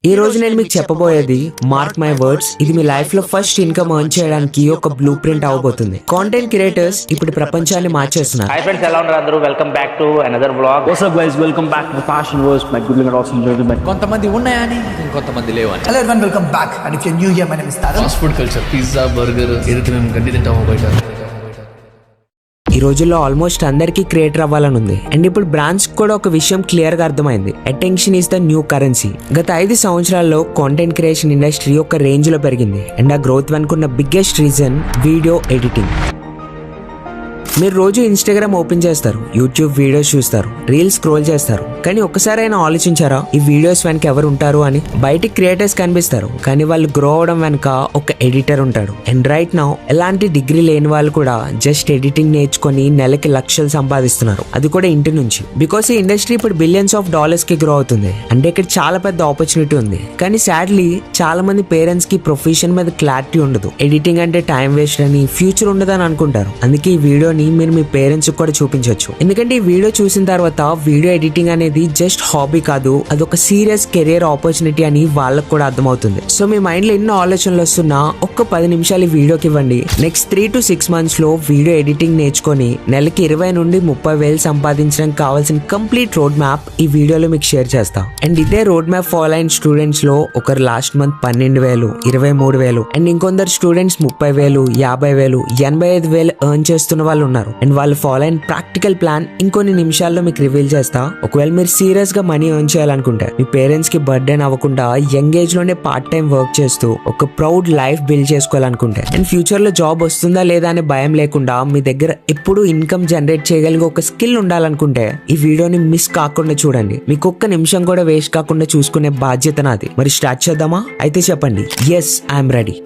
ఈ రోజు నేను మీకు చెప్పబోయేది మార్క్ మై వర్డ్స్, ఇది మీ లైఫ్ లో ఫస్ట్ ఇన్కమ్ ఎర్న్ చేయడానికి ఒక బ్లూ ప్రింట్ అవబోతుంది. కాంటెంట్ క్రియేటర్స్ ఇప్పుడు ప్రపంచాన్ని మార్చేస్తున్నారు. హాయ్ ఫ్రెండ్స్, ఎలా ఉన్నారు అందరూ? Welcome back to another vlog. What's up guys, welcome back to Fashion Wars. My good looking awesome gentlemen. కొంతమంది ఉన్నాయని ఇంకొంతమంది లేవని. Hello everyone, welcome back. And if you're new here, my name is Tarun. Fast food culture, pizza, burger, ఏదైతే మేము గడ్డి తింటామో బయట. ఈ రోజుల్లో ఆల్మోస్ట్ అందరికీ క్రియేటర్ అవ్వాలని ఉంది. అండ్ ఇప్పుడు బ్రాండ్స్ కూడా ఒక విషయం క్లియర్ గా అర్థమైంది. Attention is the new currency. గత 5 సంవత్సరాల్లో కాంటెంట్ క్రియేషన్ ఇండస్ట్రీ ఒక రేంజ్ లో పెరిగింది. అండ్ ఆ గ్రోత్ వెనుకున్న బిగ్గెస్ట్ రీజన్ వీడియో ఎడిటింగ్. మీరు రోజు ఇన్స్టాగ్రామ్ ఓపెన్ చేస్తారు, యూట్యూబ్ వీడియోస్ చూస్తారు, రీల్స్ స్క్రోల్ చేస్తారు, కానీ ఒక్కసారైనా ఆలోచించారా ఈ వీడియోస్ వెనక ఎవరు ఉంటారు అని? బయటికి క్రియేటర్స్ కనిపిస్తారు, కానీ వాళ్ళు గ్రో అవడం వెనక ఒక ఎడిటర్ ఉంటాడు. అండ్ రైట్ నౌ ఎలాంటి డిగ్రీ లేని వాళ్ళు కూడా జస్ట్ ఎడిటింగ్ నేర్చుకొని నెలకి లక్షలు సంపాదిస్తున్నారు, అది కూడా ఇంటి నుంచి. బికాస్ ఈ ఇండస్ట్రీ ఇప్పుడు బిలియన్స్ ఆఫ్ డాలర్స్ కి గ్రో అవుతుంది. అంటే ఇక్కడ చాలా పెద్ద ఆపర్చునిటీ ఉంది. కానీ సాడ్లీ చాలా మంది పేరెంట్స్ కి ప్రొఫెషన్ మీద క్లారిటీ ఉండదు. ఎడిటింగ్ అంటే టైం వేస్ట్ అని, ఫ్యూచర్ ఉండదని అనుకుంటారు. అందుకే ఈ వీడియోని మీరు మీ పేరెంట్స్ కూడా చూపించవచ్చు. ఎందుకంటే ఈ వీడియో చూసిన తర్వాత వీడియో ఎడిటింగ్ అనేది జస్ట్ హాబీ కాదు, అదొక సీరియస్ కెరియర్ ఆపర్చునిటీ అని వాళ్ళకు కూడా అర్థమవుతుంది. సో మీ మైండ్ లో ఎన్నో ఆలోచనలు వస్తున్నా ఒక్క 10 నిమిషాలు ఈ వీడియోకి ఇవ్వండి. నెక్స్ట్ 3 to 6 months లో వీడియో ఎడిటింగ్ నేర్చుకొని నెలకి 20 నుండి 30 వేలు సంపాదించడానికి కావాల్సిన కంప్లీట్ రోడ్ మ్యాప్ ఈ వీడియోలో మీకు షేర్ చేస్తా. అండ్ ఇదే రోడ్ మ్యాప్ ఫాలో అయిన స్టూడెంట్స్ లో ఒకరు లాస్ట్ మంత్ 12,000, 23,000 అండ్ ఇంకొందరు స్టూడెంట్స్ 30,000, 50,000, 85,000 ఎర్న్ చేస్తున్న వాళ్ళు ఉన్నారు. అండ్ వాళ్ళు ఫాలో అయిన ప్రాక్టికల్ ప్లాన్ ఇంకొన్ని నిమిషాల్లో మీకు రివీల్ చేస్తా. ఒకవేళ మీరు సీరియస్ గా మనీ ఎర్న్ చేయాలనుకుంటే, మీ పేరెంట్స్ కి బర్డెన్ అవ్వకుండా యంగ్ ఏజ్ లోనే పార్ట్ టైం వర్క్ చేస్తూ ఒక ప్రౌడ్ లైఫ్ బిల్డ్ చేసుకోవాలనుకుంటే, అండ్ ఫ్యూచర్ లో జాబ్ వస్తుందా లేదా అనే భయం లేకుండా మీ దగ్గర ఎప్పుడు ఇన్కమ్ జనరేట్ చేయగలిగే ఒక స్కిల్ ఉండాలనుకుంటే ఈ వీడియోని మిస్ కాకుండా చూడండి. మీకు ఒక్క నిమిషం కూడా వేస్ట్ కాకుండా చూసుకునే బాధ్యత నాది. మరి స్టార్ట్ చేద్దామా? అయితే చెప్పండి, yes I'm ready.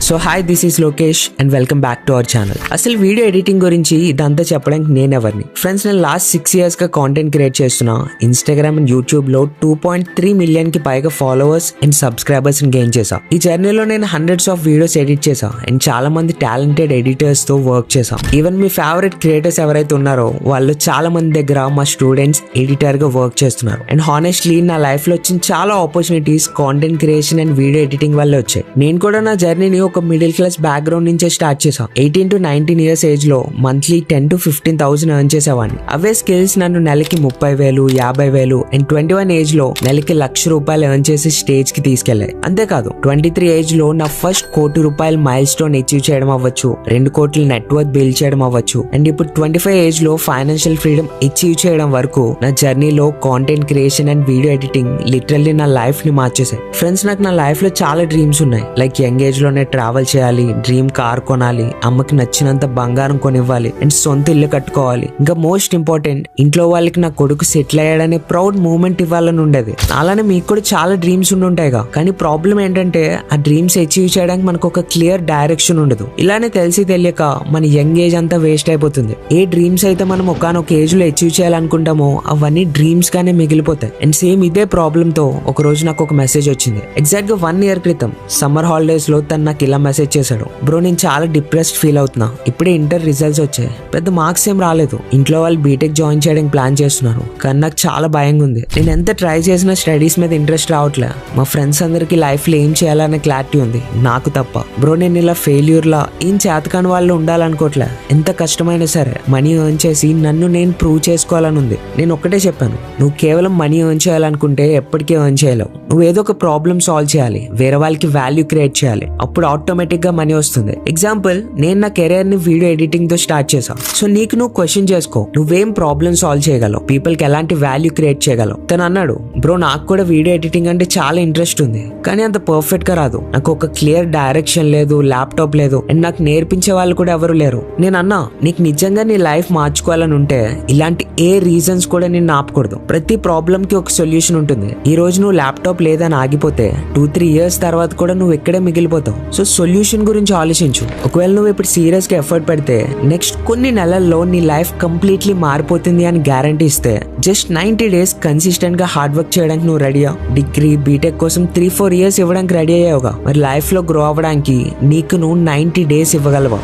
So hi, this is Lokesh and welcome back to our channel. అసలు వీడియో ఎడిటింగ్ గురించి ఇదంతా చెప్పడానికి నేను ఎవరిని? ఫ్రెండ్స్, నేను లాస్ట్ 6 years గా కాంటెంట్ క్రియేట్ చేస్తున్నా. ఇన్స్టాగ్రామ్ అండ్ యూట్యూబ్ లో 2.3 million కి పైగా ఫాలోవర్స్ అండ్ సబ్స్క్రైబర్స్ గెయిన్ చేశా. ఈ జర్నీలో నేను హండ్రెడ్స్ ఆఫ్ వీడియోస్ ఎడిట్ చేశా అండ్ చాలా మంది టాలెంటెడ్ ఎడిటర్స్ తో వర్క్ చేశా. ఈవెన్ మీ ఫేవరెట్ క్రియేటర్స్ ఎవరైతే ఉన్నారో వాళ్ళు చాలా మంది దగ్గర మా స్టూడెంట్స్ ఎడిటర్ గా వర్క్ చేస్తున్నారు. అండ్ హానెస్ట్లీ నా లైఫ్ లో వచ్చిన చాలా opportunities content creation and video editing వల్ల వచ్చాయి. నేను కూడా నా జర్నీని ఒక మిడిల్ క్లాస్ బ్యాక్గ్రౌండ్ నుంచే స్టార్ట్ చేసా. 18 to 19 years ఏజ్ లో మంత్లీ 10 to 15,000 ఎర్న్ చేసేవాడిని. అవే స్కిల్స్ నన్ను నెలకి 30,000, 50,000 అండ్ 21 ఏజ్ లో నెలకి ₹1,00,000 ఎర్న్ చేసి స్టేజ్ కి తీసుకెళ్లాయి. అంతేకాదు 23 ఏజ్ లో నా ఫస్ట్ ₹1,00,000 మైల్ స్టోన్ అచీవ్ చేయడం అవ్వచ్చు, 2 కోట్ల నెట్వర్క్ బిల్డ్ చేయడం అవ్వచ్చు, అండ్ ఇప్పుడు 25 ఏజ్ లో ఫైనాన్షియల్ ఫ్రీడమ్ అచీవ్ చేయడం వరకు నా జర్నీలో content creation and video editing literally నా లైఫ్ ని మార్చేసాయి. ఫ్రెండ్స్, నాకు నా లైఫ్ లో చాలా డ్రీమ్స్ ఉన్నాయి. లైక్ యంగ్ ఏజ్ లోనే ట్రావెల్ చేయాలి, డ్రీమ్ కార్ కొనాలి, అమ్మకి నచ్చినంత బంగారం కొనివ్వాలి అండ్ సొంత ఇల్లు కట్టుకోవాలి. ఇంకా మోస్ట్ ఇంపార్టెంట్, ఇంట్లో వాళ్ళకి నా కొడుకు సెటిల్ అయ్యాడనే ప్రౌడ్ మూమెంట్ ఇవ్వాలని ఉండేది. అలానే మీకు కూడా చాలా డ్రీమ్స్ ఉండుంటాయిగా. కానీ ప్రాబ్లం ఏంటంటే ఆ డ్రీమ్స్ అచీవ్ చేయడానికి మనకు ఒక క్లియర్ డైరెక్షన్ ఉండదు. ఇలానే తెలిసి తెలియక మన యంగ్ ఏజ్ అంతా వేస్ట్ అయిపోతుంది. ఏ డ్రీమ్స్ అయితే మనం ఒకనొక ఏజ్ లో అచీవ్ చేయాలనుకుంటామో అవన్నీ డ్రీమ్స్ గానే మిగిలిపోతాయి. అండ్ సేమ్ ఇదే ప్రాబ్లమ్ తో ఒక రోజు నాకు ఒక మెసేజ్ వచ్చింది. ఎగ్జాక్ట్ గా 1 year క్రితం సమ్మర్ హాలిడేస్ లో తను నాకు ఇలా మెసేజ్ చేశాడు. బ్రో, నేను చాలా డిప్రెస్డ్ ఫీల్ అవుతున్నా. ఇప్పుడే ఇంటర్ రిజల్ట్స్ వచ్చాయి, పెద్ద మార్క్స్ ఏం రాలేదు. ఇంట్లో వాళ్ళు బీటెక్ జాయిన్ చేయడానికి ప్లాన్ చేస్తున్నారు, కానీ నాకు చాలా భయంగా ఉంది. నేను ఎంత ట్రై చేసినా స్టడీస్ మీద ఇంట్రెస్ట్ రావట్లే. మా ఫ్రెండ్స్ అందరికి లైఫ్ లో ఏం చేయాలనే క్లారిటీ ఉంది, నాకు తప్ప. బ్రో, నేను ఇలా ఫెయిల్యూర్ లా ఏం చేతకాని వాళ్ళు ఉండాలనుకోవట్లే. ఎంత కష్టమైనా సరే మనీ ఎర్న్ చేసి నన్ను నేను ప్రూవ్ చేసుకోవాలని ఉంది. నేను ఒక్కటే చెప్పాను, నువ్వు కేవలం మనీ ఎర్న్ చేయాలనుకుంటే ఎప్పటికీ ఎర్న్ చేయలేవు. నువ్వు ఏదో ఒక ప్రాబ్లమ్ సాల్వ్ చేయాలి, వేరే వాళ్ళకి వాల్యూ క్రియేట్ చేయాలి, అప్పుడు ఆటోమేటిక్ గా మనీ వస్తుంది. ఎగ్జాంపుల్, నేను నా కెరీర్ ని వీడియో ఎడిటింగ్ తో స్టార్ట్ చేసా. సో నీకు నువ్వు క్వశ్చన్ చేసుకో, నువ్వేం ప్రాబ్లమ్ సాల్వ్ చేయగలవు, పీపుల్ కి ఎలాంటి వాల్యూ క్రియేట్ చేయగలవు. తను అన్నాడు, బ్రో నాకు కూడా వీడియో ఎడిటింగ్ అంటే చాలా ఇంట్రెస్ట్ ఉంది, కానీ అంత పర్ఫెక్ట్ గా రాదు. నాకు ఒక క్లియర్ డైరెక్షన్ లేదు, ల్యాప్టాప్ లేదు, అండ్ నాకు నేర్పించే వాళ్ళు కూడా ఎవరు లేరు. నేను అన్నా, నీకు నిజంగా నీ లైఫ్ మార్చుకోవాలని ఉంటే ఇలాంటి ఏ రీజన్స్ కూడా నిన్ను ఆపకూడదు. ప్రతి ప్రాబ్లమ్ కి ఒక సొల్యూషన్ ఉంటుంది. ఈ రోజు నువ్వు ల్యాప్టాప్ లేదని ఆగిపోతే 2-3 years తర్వాత కూడా నువ్వు ఇక్కడే మిగిలిపోతావు. సో సొల్యూషన్ గురించి ఆలోచించు. ఒకవేళ నువ్వు ఇప్పుడు సీరియస్ గా ఎఫర్ట్ పెడితే నెక్స్ట్ కొన్ని నెలల్లో నీ లైఫ్ కంప్లీట్లీ మారిపోతుంది అని గ్యారంటీ ఇస్తే జస్ట్ 90 days కన్సిస్టెంట్ గా హార్డ్ వర్క్ చేయడానికి నువ్వు రెడీయా? డిగ్రీ బీటెక్ కోసం 3-4 years ఇవ్వడానికి రెడీ అయ్యావుగా, మరి లైఫ్ లో గ్రో అవ్వడానికి నీకు నువ్వు 90 days ఇవ్వగలవా?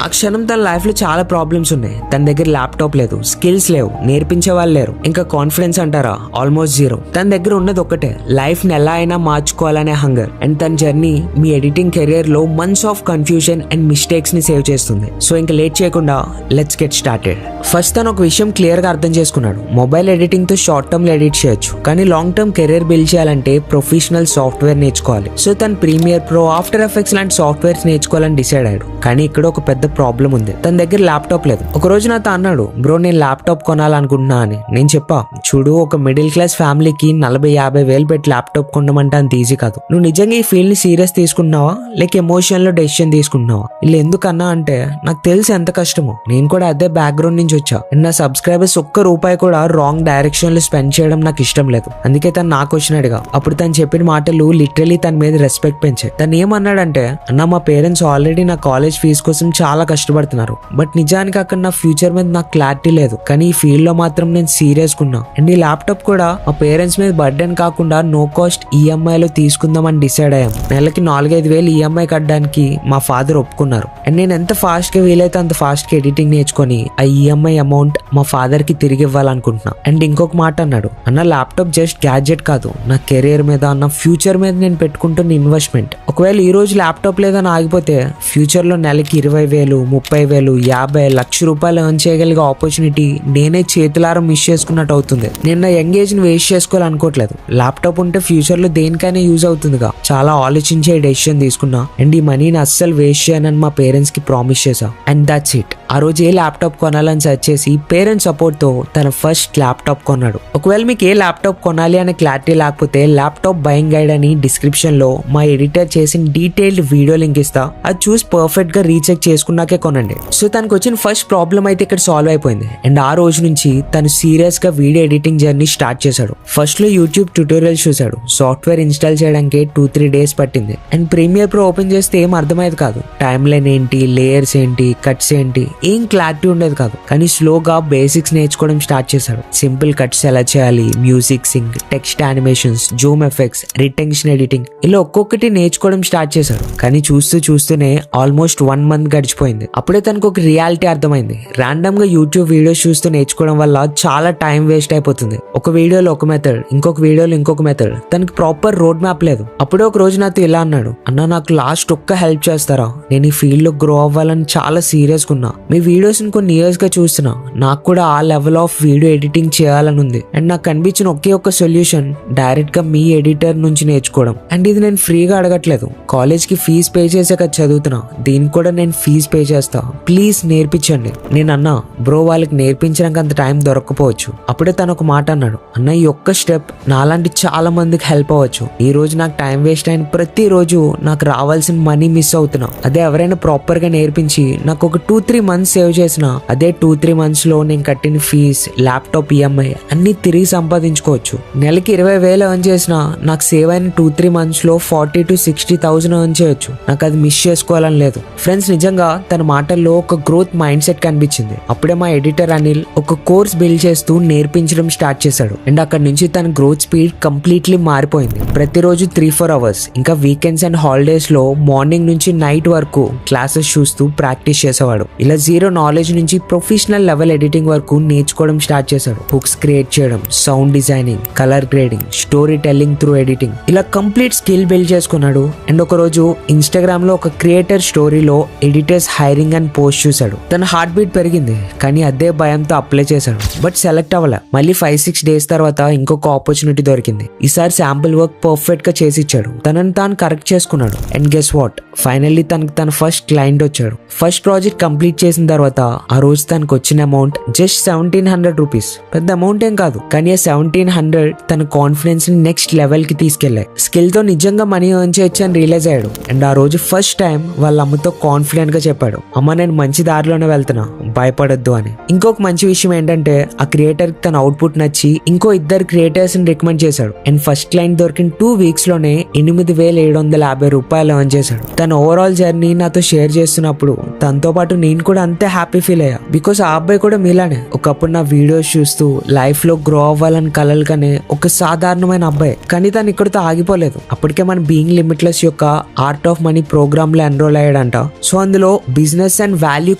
ఆ క్షణం తన లైఫ్ లో చాలా ప్రాబ్లమ్స్ ఉన్నాయి. తన దగ్గర ల్యాప్టాప్ లేదు, స్కిల్స్ లేవు, నేర్పించే వాళ్ళు లేరు, ఇంకా కాన్ఫిడెన్స్ అంటారా ఆల్మోస్ట్ జీరో. తన దగ్గర ఉన్నది ఒక్కటే, లైఫ్ ని ఎలా అయినా మార్చుకోవాలనే హంగర్. అండ్ తన జర్నీ మీ ఎడిటింగ్ కెరియర్ లో months of confusion and mistakes ని సేవ్ చేస్తుంది. సో ఇంకా లేట్ చేయకుండా లెట్స్ గెట్ స్టార్టెడ్. ఫస్ట్ తను ఒక విషయం క్లియర్ గా అర్థం చేసుకున్నాడు. మొబైల్ ఎడిటింగ్ తో షార్ట్ టర్మ్ లో ఎడిట్ చేయొచ్చు, కానీ లాంగ్ టర్మ్ కెరీర్ బిల్డ్ చేయాలంటే ప్రొఫెషనల్ సాఫ్ట్వేర్ నేర్చుకోవాలి. సో తను ప్రీమియర్ ప్రో, ఆఫ్టర్ ఎఫెక్ట్స్ లాంటి సాఫ్ట్వేర్స్ నేర్చుకోవాలని డిసైడ్ అయ్యాడు. కానీ ఇక్కడ ఒక పెద్ద ప్రాబ్లం ఉంది, తన దగ్గర ల్యాప్టాప్ లేదు. ఒక రోజు నాతో అన్నాడు, బ్రో నేను ల్యాప్టాప్ కొనాలనుకుంటున్నా అని. నేను చెప్పా, చూడు ఒక మిడిల్ క్లాస్ ఫ్యామిలీకి 40-50 వేలు పెట్టి ల్యాప్టాప్ కొనమంటే అంత ఈజీ కాదు. నువ్వు నిజంగా ఈ ఫీల్డ్ ని సీరియస్ తీసుకుంటున్నావా లేక ఎమోషన్ లో డెసిషన్ తీసుకుంటున్నావా? ఇలా ఎందుకన్నా అంటే నాకు తెలుసు ఎంత కష్టమో, నేను కూడా అదే బ్యాక్గ్రౌండ్ నుంచి వచ్చా. నా సబ్స్క్రైబర్స్ ఒక్క రూపాయి కూడా రాంగ్ డైరెక్షన్ లో స్పెండ్ చేయడం నాకు ఇష్టం లేదు. అందుకే తను నా క్వశ్చన్ అడిగా. అప్పుడు తను చెప్పిన మాటలు లిటరలీ తన మీద రెస్పెక్ట్ పెంచాయి. తను ఏమన్నాడంటే, అన్న మా పేరెంట్స్ ఆల్రెడీ నా కాలేజ్ ఫీజు కోసం చాలా కష్టపడుతున్నారు, బట్ నిజానికి అక్కడ నా ఫ్యూచర్ మీద నాకు క్లారిటీ లేదు, కానీ ఈ ఫీల్డ్ లో మాత్రం నేను సీరియస్ కున్నా. అండ్ ఈ ల్యాప్టాప్ కూడా మా పేరెంట్స్ మీద బర్డెన్ కాకుండా నో కాస్ట్ ఈఎంఐ లో తీసుకుందామని డిసైడ్ అయ్యాం. నెలకి 4-5 వేలు ఈఎంఐ కట్టడానికి మా ఫాదర్ ఒప్పుకున్నారు. అండ్ నేను ఎంత ఫాస్ట్ గా వీలైతే అంత ఫాస్ట్ గా ఎడిటింగ్ నేర్చుకొని ఆ ఈఎంఐ అమౌంట్ మా ఫాదర్ కి తిరిగి ఇవ్వాలనుకుంటున్నా. అండ్ ఇంకొక మాట అన్నాడు, అన్న ల్యాప్టాప్ జస్ట్ గ్యాడ్జెట్ కాదు, నా కెరీర్ మీద నా ఫ్యూచర్ మీద నేను పెట్టుకుంటున్న ఇన్వెస్ట్మెంట్. ఒకవేళ ఈ రోజు ల్యాప్టాప్ లేదని ఆగిపోతే ఫ్యూచర్ లో నెలకి 20,000, 30,000, 50 లక్ష రూపాయలు ఎర్న్ చేయగలిగే ఆపర్చునిటీ నేనే చేతులారా మిస్ చేసుకున్నట్టు అవుతుంది. నేను నా యంగ్ ఏజ్ ని వేస్ట్ చేసుకోవాలనుకోవట్లేదు. ల్యాప్టాప్ ఉంటే ఫ్యూచర్ లో దేనికైనా యూజ్ అవుతుందిగా. చాలా ఆలోచించే డెసిషన్ తీసుకున్నా. అండ్ ఈ మనీని అస్సలు వేస్ట్ చేయనని మా పేరెంట్స్ కి ప్రామిస్ చేశా. And that's it. ఆ రోజు ఏ ల్యాప్టాప్ కొనాలని సెర్చ్ చేసి పేరెంట్స్ సపోర్ట్ తో తన ఫస్ట్ ల్యాప్టాప్ కొన్నాడు. ఒకవేళ మీకు ఏ ల్యాప్టాప్ కొనాలి అనే క్లారిటీ లేకపోతే ల్యాప్టాప్ బయింగ్ గైడ్ అని డిస్క్రిప్షన్ లో మా ఎడిటర్ చేసిన డీటెయిల్డ్ వీడియో లింక్ ఇస్తా. అది చూసి పర్ఫెక్ట్ గా రీచెక్ చేసుకున్నాకే కొనండి. సో తనకు వచ్చిన ఫస్ట్ ప్రాబ్లం అయితే ఇక్కడ సాల్వ్ అయిపోయింది. అండ్ ఆ రోజు నుంచి తను సీరియస్ గా వీడియో ఎడిటింగ్ జర్నీ స్టార్ట్ చేశాడు. ఫస్ట్ లో యూట్యూబ్ ట్యూటోరియల్స్ చూశాడు. సాఫ్ట్వేర్ ఇన్స్టాల్ చేయడానికి 2-3 డేస్ పట్టింది. అండ్ ప్రీమియర్ ప్రో ఓపెన్ చేస్తే ఏం అర్థమయ్యేది కాదు. టైమ్ లైన్ ఏంటి, లేయర్స్ ఏంటి, కట్స్ ఏంటి, ఏం క్లారిటీ ఉండేది కాదు. కానీ స్లోగా బేసిక్స్ నేర్చుకోవడం స్టార్ట్ చేశాడు. సింపుల్ కట్స్ ఎలా చేయాలి, music sync, text animations, zoom effects, retention editing, ఇలా ఒక్కొక్కటి నేర్చుకోవడం స్టార్ట్ చేశాడు. కానీ చూస్తూనే ఆల్మోస్ట్ 1 మంత్ గడిచిపోయింది. అప్పుడే తనకు ఒక రియాలిటీ అర్థమైంది. ర్యాండమ్ గా యూట్యూబ్ వీడియోస్ చూస్తూ నేర్చుకోవడం వల్ల చాలా టైం వేస్ట్ అయిపోతుంది. ఒక వీడియోలో ఒక మెథడ్, ఇంకొక వీడియోలో ఇంకొక మెథడ్, తనకి ప్రాపర్ రోడ్ మ్యాప్ లేదు. అప్పుడే ఒక రోజు నాతో ఇలా అన్నాడు, అన్న నాకు లాస్ట్ ఒక్క హెల్ప్ చేస్తారా, నేను ఈ ఫీల్డ్ లో గ్రో అవ్వాలని చాలా సీరియస్ గా ఉన్నా. మీ వీడియోస్ కొన్ని ఇయర్స్ గా చూస్తున్నా, నాకు కూడా ఆ లెవెల్ ఆఫ్ వీడియో ఎడిటింగ్ చేయాలని ఉంది. అండ్ నాకు కనిపించిన ఒకే ఒక్క సొల్యూషన్ డైరెక్ట్ గా మీ ఎడిటర్ నుంచి నేర్చుకోవడం. అండ్ ఇది నేను ఫ్రీగా అడగట్లేదు, కాలేజ్ కి ఫీజు పే చేసే కదా చదువుతున్నా, దీనికి కూడా నేను ఫీజు పే చేస్తా, ప్లీజ్ నేర్పించండి. నేను అన్నా, బ్రో వాళ్ళకి నేర్పించడానికి అంత టైం దొరకపోవచ్చు. అప్పుడే తను ఒక మాట అన్నాడు, అన్న ఈ ఒక్క స్టెప్ నాలాంటి చాలా మందికి హెల్ప్ అవ్వచ్చు. ఈ రోజు నాకు టైం వేస్ట్ అయిన ప్రతి రోజు నాకు రావాల్సిన మనీ మిస్ అవుతున్నా. అదే ఎవరైనా ప్రాపర్ గా నేర్పించి నాకు ఒక 2-3 మంత్స్ సేవ్ చేసిన, అదే 2-3 మంత్స్ లో నేను కట్టిన ఫీజ్, ల్యాప్టాప్ ఈఎంఐ అన్ని తిరిగి సంపాదించుకోవచ్చు. నెలకి 20,000 ఎర్న్ చేసిన నాకు సేవ్ అయిన 2-3 మంత్స్ లో 40,000-60,000 ఎర్న్ చేయొచ్చు. నాకు అది మిస్ చేసుకోవాలని లేదు. ఫ్రెండ్స్, నిజంగా తన మాటల్లో ఒక గ్రోత్ మైండ్ సెట్ కనిపించింది. అప్పుడే మా ఎడిటర్ అనిల్ ఒక కోర్స్ బిల్డ్ చేస్తూ నేర్పించడం స్టార్ట్ చేశాడు. అండ్ అక్కడ నుంచి తన గ్రోత్ స్పీడ్ కంప్లీట్లీ మారిపోయింది. ప్రతిరోజు 3-4 అవర్స్, ఇంకా వీకెండ్స్ అండ్ హాలిడేస్ లో మార్నింగ్ నుంచి నైట్ వరకు క్లాసెస్ చూస్తూ ప్రాక్టీస్ చేసేవాడు. ఇలా జీరో నాలెడ్జ్ నుంచి ప్రొఫెషనల్ లెవెల్ ఎడిటింగ్ వరకు నేర్చుకోవడం స్టార్ట్ చేశాడు. బుక్స్ క్రియేట్ చేయడం, sound designing, colour grading, story telling through editing, ఇలా కంప్లీట్ స్కిల్ బిల్డ్ చేసుకున్నాడు. అండ్ ఒక రోజు ఇన్స్టాగ్రామ్ లో ఒక క్రియేటర్ స్టోరీలో ఎడిటర్స్ హైరింగ్ అని పోస్ట్ చూశాడు. తన హార్ట్ బీట్ పెరిగింది, కానీ అదే భయంతో అప్లై చేశాడు. బట్ సెలెక్ట్ అవ్వలే. మళ్ళీ 5-6 డేస్ తర్వాత ఇంకొక ఆపర్చునిటీ దొరికింది. ఈసారి శాంపుల్ వర్క్ పర్ఫెక్ట్ గా చేసి ఇచ్చాడు. తనని తాను కరెక్ట్ చేసుకున్నాడు. అండ్ గెస్ వాట్, ఫైనల్లీ తనకు తన ఫస్ట్ క్లయింట్ వచ్చాడు. ఫస్ట్ ప్రాజెక్ట్ కంప్లీట్ చేసిన తర్వాత ఆ రోజు తనకు వచ్చిన అమౌంట్ జస్ట్ 1,700 రూపీస్. పెద్ద అమౌంట్ ఏం కాదు, కానీ ఆ 1,700 తన కాన్ఫిడెన్స్ ని నెక్స్ట్ లెవెల్ కి తీసుకెళ్లాయి. స్కిల్ తో నిజంగా మనీ ఎర్న్ చేయొచ్చు అని రియలైజ్ అయ్యాడు. అండ్ ఆ రోజు ఫస్ట్ టైం వాళ్ళ అమ్మతో కాన్ఫిడెంట్ గా చెప్పాడు, అమ్మ నేను మంచి దారిలోనే వెళ్తున్నా, భయపడొద్దు అని. ఇంకొక మంచి విషయం ఏంటంటే ఆ క్రియేటర్ కి తన అవుట్పుట్ నచ్చి ఇంకో 2 క్రియేటర్స్ ని రికమెండ్ చేశాడు. అండ్ ఫస్ట్ క్లయింట్ దొరికిన 2 వీక్స్ లోనే 8,750 రూపాయలు ఎర్న్ చేశాడు. తన ఓవరాల్ జర్నీ నాతో షేర్ చేస్తున్నప్పుడు తనతో పాటు నేను కూడా అంతే హ్యాపీ ఫీల్ అయ్యా. బికాస్ ఆ అబ్బాయి కూడా మీలానే ఒకప్పుడు నా వీడియోస్ చూస్తూ లైఫ్ లో గ్రో అవ్వాలని కలలు కానీ ఒక సాధారణమైన అబ్బాయి. కానీ తను ఇక్కడితో ఆగిపోలేదు. అప్పటికే మన బీయింగ్ లిమిట్లెస్ యొక్క ఆర్ట్ ఆఫ్ మనీ ప్రోగ్రామ్ లో ఎన్రోల్ అయ్యాడంట. సో అందులో బిజినెస్ అండ్ వాల్యూ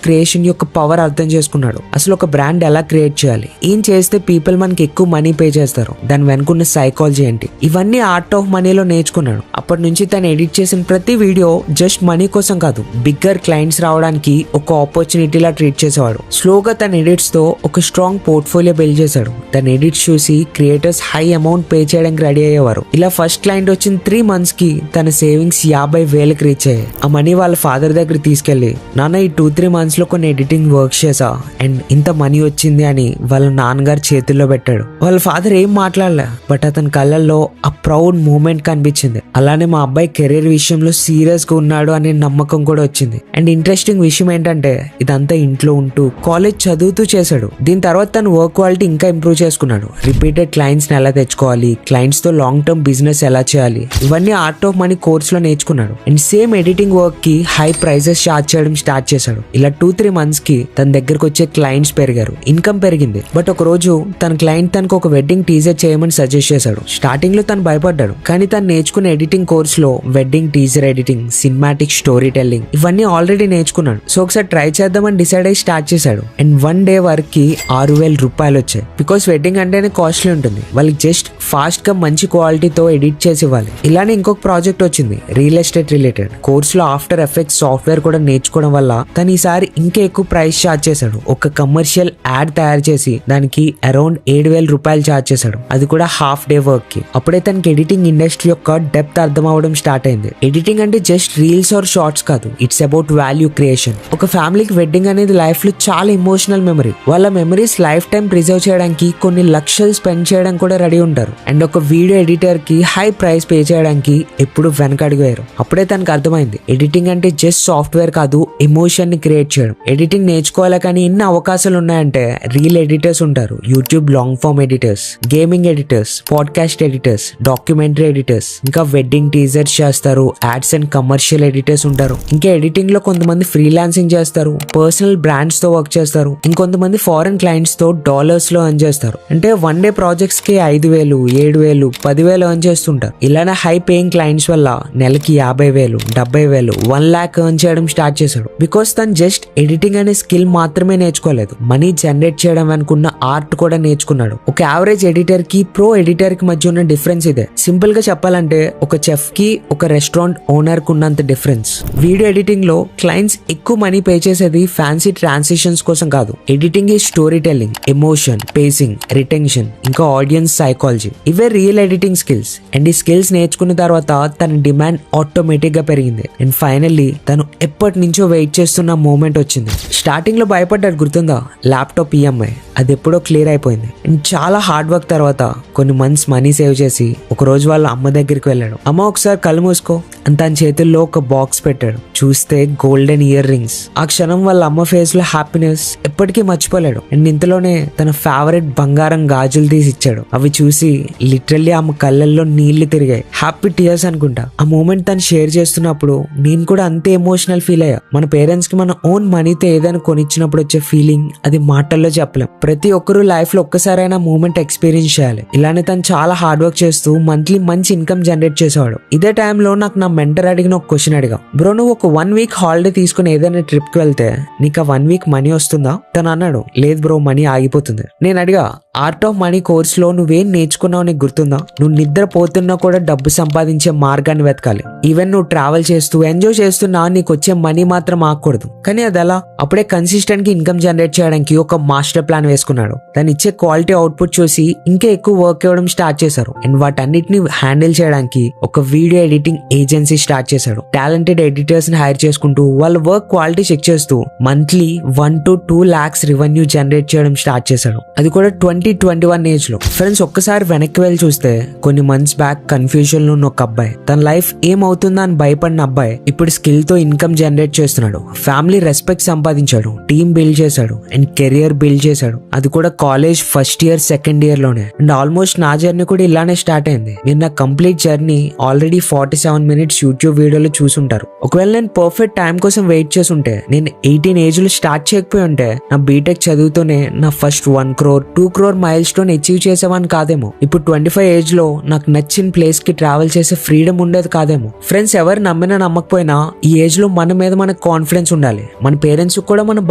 క్రియేషన్ యొక్క పవర్ అర్థం చేసుకున్నాడు. అసలు ఒక బ్రాండ్ ఎలా క్రియేట్ చేయాలి, ఏం చేస్తే పీపుల్ మనకి ఎక్కువ మనీ పే చేస్తారు, దాని వెనుకున్న సైకాలజీ ఏంటి, ఇవన్నీ ఆర్ట్ ఆఫ్ మనీలో నేర్చుకున్నాడు. అప్పటి నుంచి తను ఎడిట్ చేసిన ప్రతి వీడియో జస్ట్ మనీ కోసం కాదు, బిగ్గర్ క్లయింట్స్ రావడానికి ఒక ఆపర్చునిటీలా ట్రీట్ చేసేవాడు. స్లోగా తన ఎడిట్స్ తో ఒక స్ట్రాంగ్ పోర్ట్ఫోలియో బిల్డ్ చేశాడు. తన ఎడిట్స్ చూసి క్రియేటర్స్ హై అమౌంట్ పే చేయడానికి రెడీ అయ్యేవారు. ఇలా ఫస్ట్ క్లయింట్ వచ్చిన 3 months కి తన సేవింగ్స్ 50,000 రీచ్ అయ్యాయి. ఆ మనీ వాళ్ళ ఫాదర్ దగ్గర తీసుకెళ్లి, నాన్న ఈ 2-3 months లో కొన్ని ఎడిటింగ్ వర్క్ చేసా అండ్ ఇంత మనీ వచ్చింది అని వాళ్ళ నాన్నగారు చేతుల్లో పెట్టాడు. వాళ్ళ ఫాదర్ ఏం మాట్లాడలే, బట్ అతని కళ్ళల్లో ఆ ప్రౌడ్ మూమెంట్ కనిపించింది. అలానే మా అబ్బాయి కెరీర్ విషయంలో సీరియస్ గా ఉన్నాడు అనే నమ్మకం కూడా వచ్చింది. అండ్ ఇంట్రెస్టింగ్ విషయం ఏంటంటే ఇదంతా ఇంట్లో ఉంటూ కాలేజ్ చదువుతూ చేశాడు. దీని తర్వాత తన వర్క్ క్వాలిటీ ఇంకా ఇంప్రూవ్ చేసుకున్నాడు. రిపీటెడ్ క్లయింట్స్ ని ఎలా తెచ్చుకోవాలి, క్లయింట్స్ తో లాంగ్ టర్మ్ బిజినెస్ ఎలా చేయాలి, ఇవన్నీ ఆర్ట్ ఆఫ్ మనీ కోర్స్ లో నేర్చుకున్నాడు. అండ్ సేమ్ ఎడిటింగ్ వర్క్ కి హై ప్రైజెస్ చార్జ్ చేయడం స్టార్ట్ చేశాడు. ఇలా 2-3 months కి తన దగ్గరకు వచ్చే క్లయింట్స్ పెరిగారు, ఇన్కమ్ పెరిగింది. బట్ ఒక రోజు తన క్లయింట్ తనకు ఒక వెడ్డింగ్ టీజర్ చేయమని సజెస్ట్ చేశాడు. స్టార్టింగ్ లో తను భయపడ్డాడు, కానీ తను నేర్చుకున్న ఎడిటింగ్ కోర్స్ లో wedding teaser editing, cinematic story telling ఇవన్నీ ఆల్రెడీ నేర్చుకున్నాడు. సో ఒకసారి ట్రై చేద్దామని డిసైడ్ అయ్యి స్టార్ట్ చేశాడు. అండ్ 1 day వర్క్ కి 6,000 వచ్చాయి. బికాస్ వెడ్డింగ్ అంటేనే కాస్ట్లీ ఉంటుంది, వాళ్ళకి జస్ట్ ఫాస్ట్ గా మంచి క్వాలిటీతో ఎడిట్ చేసి ఇవ్వాలి. ఇలానే ఇంకొక ప్రాజెక్ట్ వచ్చింది, రియల్ ఎస్టేట్ రిలేటెడ్. కోర్స్ లో ఆఫ్టర్ ఎఫెక్ట్స్ సాఫ్ట్వేర్ కూడా నేర్చుకోవడం వల్ల తను ఈసారి ఇంకా ఎక్కువ ప్రైస్ చార్జ్ చేశాడు. ఒక కమర్షియల్ యాడ్ తయారు చేసి దానికి అరౌండ్ 7,000 చార్జ్ చేశాడు, అది కూడా హాఫ్ డే వర్క్ కి. అప్పుడే తనకి ఎడిటింగ్ ఇండస్ట్రీ యొక్క డెప్త్ అర్థం అవడం స్టార్ట్ అయింది. ఎడిటింగ్ అంటే జస్ట్ రీల్స్ ఆర్ షార్ట్స్ కాదు, ఇట్స్ అబౌట్ వాల్యూ క్రియేషన్. ఒక ఫ్యామిలీకి వెడ్డింగ్ అనేది లైఫ్ లో చాలా ఎమోషనల్ మెమరీ. వాళ్ళ మెమరీస్ లైఫ్ టైం ప్రిజర్వ్ చేయడానికి కొన్ని లక్షలు స్పెండ్ చేయడం కూడా రెడీ ఉంటారు. అండ్ ఒక వీడియో ఎడిటర్ కి హై ప్రైస్ పే చేయడానికి ఎప్పుడు వెనకడిగారు. అప్పుడే తనకు అర్థమైంది, ఎడిటింగ్ అంటే జస్ట్ సాఫ్ట్వేర్ కాదు, ఎమోషన్ ని క్రియేట్ చేయడం. ఎడిటింగ్ నేర్చుకోవాలి కానీ ఎన్ని అవకాశాలు ఉన్నాయంటే, రీల్ ఎడిటర్స్ ఉంటారు, YouTube long form editors, gaming editors, podcast editors, documentary editors, ఇంకా వెడ్డింగ్ టీజర్స్ చేస్తారు, యాడ్స్ అండ్ కమర్షియల్ ఎడిటర్స్ ఉంటారు. ఇంకా ఎడిటింగ్ లో కొంతమంది ఫ్రీలాన్సింగ్ చేస్తారు, పర్సనల్ బ్రాండ్స్ తో వర్క్ చేస్తారు, ఇంకొంతమంది ఫారెన్ క్లయింట్స్ తో డాలర్స్ లో ఎర్న్ చేస్తారు. అంటే 1 day ప్రాజెక్ట్స్ కి 5,000, 7,000, 10,000 ఎర్న్ చేస్తుంటారు. ఇలానే హై పేయింగ్ క్లయింట్స్ వల్ల నెలకి 50,000, 70,000, 1 lakh ఎర్న్ చేయడం స్టార్ట్ చేశాడు. బికాస్ తను జస్ట్ ఎడిటింగ్ అనే స్కిల్ మాత్రమే నేర్చుకోలేదు, మనీ జనరేట్ చేయడం అనుకున్న ఆర్ట్ కూడా నేర్చుకున్నాడు. ఒక యావరేజ్ ఎడిటర్ కి ప్రో ఎడిటర్ కి మధ్య ఉన్న డిఫరెన్స్ ఇదే. సింపుల్ గా చెప్పాలంటే ఒక చెఫ్ కి ఒక రెస్టారెంట్ ఓనర్ కు ఉన్నంత డిఫరెన్స్. వీడియో ఎడిటింగ్ లో క్లయింట్స్ ఎక్కువ మనీ పే చేసేది ఫ్యాన్సీ ట్రాన్సిషన్స్ కోసం కాదు. ఎడిటింగ్ ఈ story telling, emotion, facing, retention, ఇంకా ఆడియన్స్ సైకాలజీ, ఇవే రియల్ ఎడిటింగ్ స్కిల్స్. అండ్ ఈ స్కిల్స్ నేర్చుకున్న తర్వాత తన డిమాండ్ ఆటోమేటిక్ గా పెరిగింది. అండ్ ఫైనల్లీ తను ఎప్పటి నుంచో వెయిట్ చేస్తున్న మూమెంట్ వచ్చింది. స్టార్టింగ్ లో భయపడ్డాడు, గుర్తుందా? ల్యాప్టాప్ ఈఎంఐ, అది ఎప్పుడో క్లియర్ అయిపోయింది. అండ్ చాలా హార్డ్ వర్క్ తర్వాత కొన్ని మంత్స్ మనీ సేవ్ చేసి ఒక రోజు వాళ్ళ అమ్మ దగ్గరికి వెళ్ళాడు. అమ్మ ఒకసారి కళ్ళు మూసుకో అని తన చేతుల్లో ఒక బాక్స్ పెట్టాడు. చూస్తే గోల్డెన్ ఇయర్ రింగ్స్. ఆ క్షణం వాళ్ళ అమ్మ ఫేస్ లో హ్యాపీనెస్ ఎప్పటికీ మర్చిపోలేడు. అండ్ ఇంతలోనే తన ఫేవరెట్ బంగారం గాజులు తీసి ఇచ్చాడు. అవి చూసి లిటరల్లీ ఆమె కళ్ళల్లో నీళ్లు తిరిగాయి, హ్యాపీ టీయర్స్ అనుకుంటా. ఆ మూమెంట్ తను షేర్ చేస్తున్నప్పుడు నేను కూడా అంతే ఎమోషనల్ ఫీల్ అయ్యా. మన పేరెంట్స్ కి మన ఓన్ మనీతో ఏదైనా కొనిచ్చినప్పుడు వచ్చే ఫీలింగ్ అది మాటల్లో చెప్పలేం. ప్రతి ఒక్కరూ లైఫ్ లో ఒక్కసారైనా మూమెంట్ ఎక్స్పీరియన్స్ చేయాలి. ఇలానే తను చాలా హార్డ్ వర్క్ చేస్తూ మంత్లీ మంచి ఇన్కమ్ జనరేట్ చేసేవాడు. ఇదే టైంలో నాకు నా మెంటర్ అడిగిన ఒక క్వశ్చన్ అడిగా, బ్రో నువ్వు ఒక 1 week హాలిడే తీసుకుని ఏదైనా ట్రిప్ కి వెళ్తే నీకు ఆ 1 week మనీ వస్తుందా? తను అన్నాడు, లేదు బ్రో మనీ ఆగిపోతుంది. నేను అడిగా, ఆర్ట్ ఆఫ్ మనీ కోర్స్ లో నువ్వేం నేర్చుకున్నావు నీకు గుర్తుందా? నువ్వు నిద్రపోతున్నా కూడా డబ్బు సంపాదించే మార్గాన్ని వెతకాలి. ఈవెన్ నువ్వు ట్రావెల్ చేస్తూ ఎంజాయ్ చేస్తున్నా నీకు వచ్చే మనీ మాత్రం ఆగకూడదు. కానీ అది ఎలా? అప్పుడే కన్సిస్టెంట్ గా ఇన్కమ్ జనరేట్ చేయడానికి ఒక మాస్టర్ ప్లాన్ వేసుకున్నాడు. దాన్ని ఇచ్చే క్వాలిటీ అవుట్పుట్ చూసి ఇంకా ఎక్కువ వర్క్ ఇవ్వడం స్టార్ట్ చేశారు. అండ్ వాటన్నిటిని హ్యాండిల్ చేయడానికి ఒక వీడియో ఎడిటింగ్ ఏజెన్సీ స్టార్ట్ చేశాడు. టాలెంటెడ్ ఎడిటర్స్ ని హైర్ చేసుకుంటూ వాళ్ళ వర్క్ క్వాలిటీ చెక్ చేస్తూ monthly 1 to 2 lakhs revenue generate చేయడం స్టార్ట్ చేశాడు. అది కూడా 2021 ఏజ్ లో. ఫ్రెండ్స్ ఒక్కసారి వెనక్కి వెళ్ళి చూస్తే కొన్ని మంత్స్ బ్యాక్ కన్ఫ్యూజన్ లో ఉన్న ఒక అబ్బాయి, తన లైఫ్ ఏమవుతుందా అని భయపడిన అబ్బాయి ఇప్పుడు స్కిల్ తో ఇన్కమ్ జనరేట్ చేస్తున్నాడు. ఫ్యామిలీ రెస్పెక్ట్ సంపాదించాడు, టీమ్ బిల్డ్ చేశాడు అండ్ కెరియర్ బిల్డ్ చేశాడు. అది కూడా college first year second year లోనే. అండ్ ఆల్మోస్ట్ నా జర్నీ కూడా ఇలానే స్టార్ట్ అయింది. మీరు నా complete journey already 47 minutes YouTube వీడియోలో చూసుంటారు. ఒకవేళ నేను పర్ఫెక్ట్ టైం కోసం వెయిట్ చేసి ఉంటే, నేను 18 ఏజ్ లో స్టార్ట్ చేయకపోయి ఉంటే నా బీటెక్ చదువుతూనే నా first 1 crore 2 crore milestone achieve చేసేవాని కాదేమో. ఇప్పుడు 25 ఏజ్ లో నాకు నచ్చిన ప్లేస్ కి ట్రావెల్ చేసే ఫ్రీడమ్ ఉండేది కాదేమో. ఫ్రెండ్స్, ఎవరు నమ్మినా నమ్మకపోయినా ఈ ఏజ్ లో మన మీద మనకు కాన్ఫిడెన్స్ ఉండాలి. మన పేరెంట్స్ కూడా మనం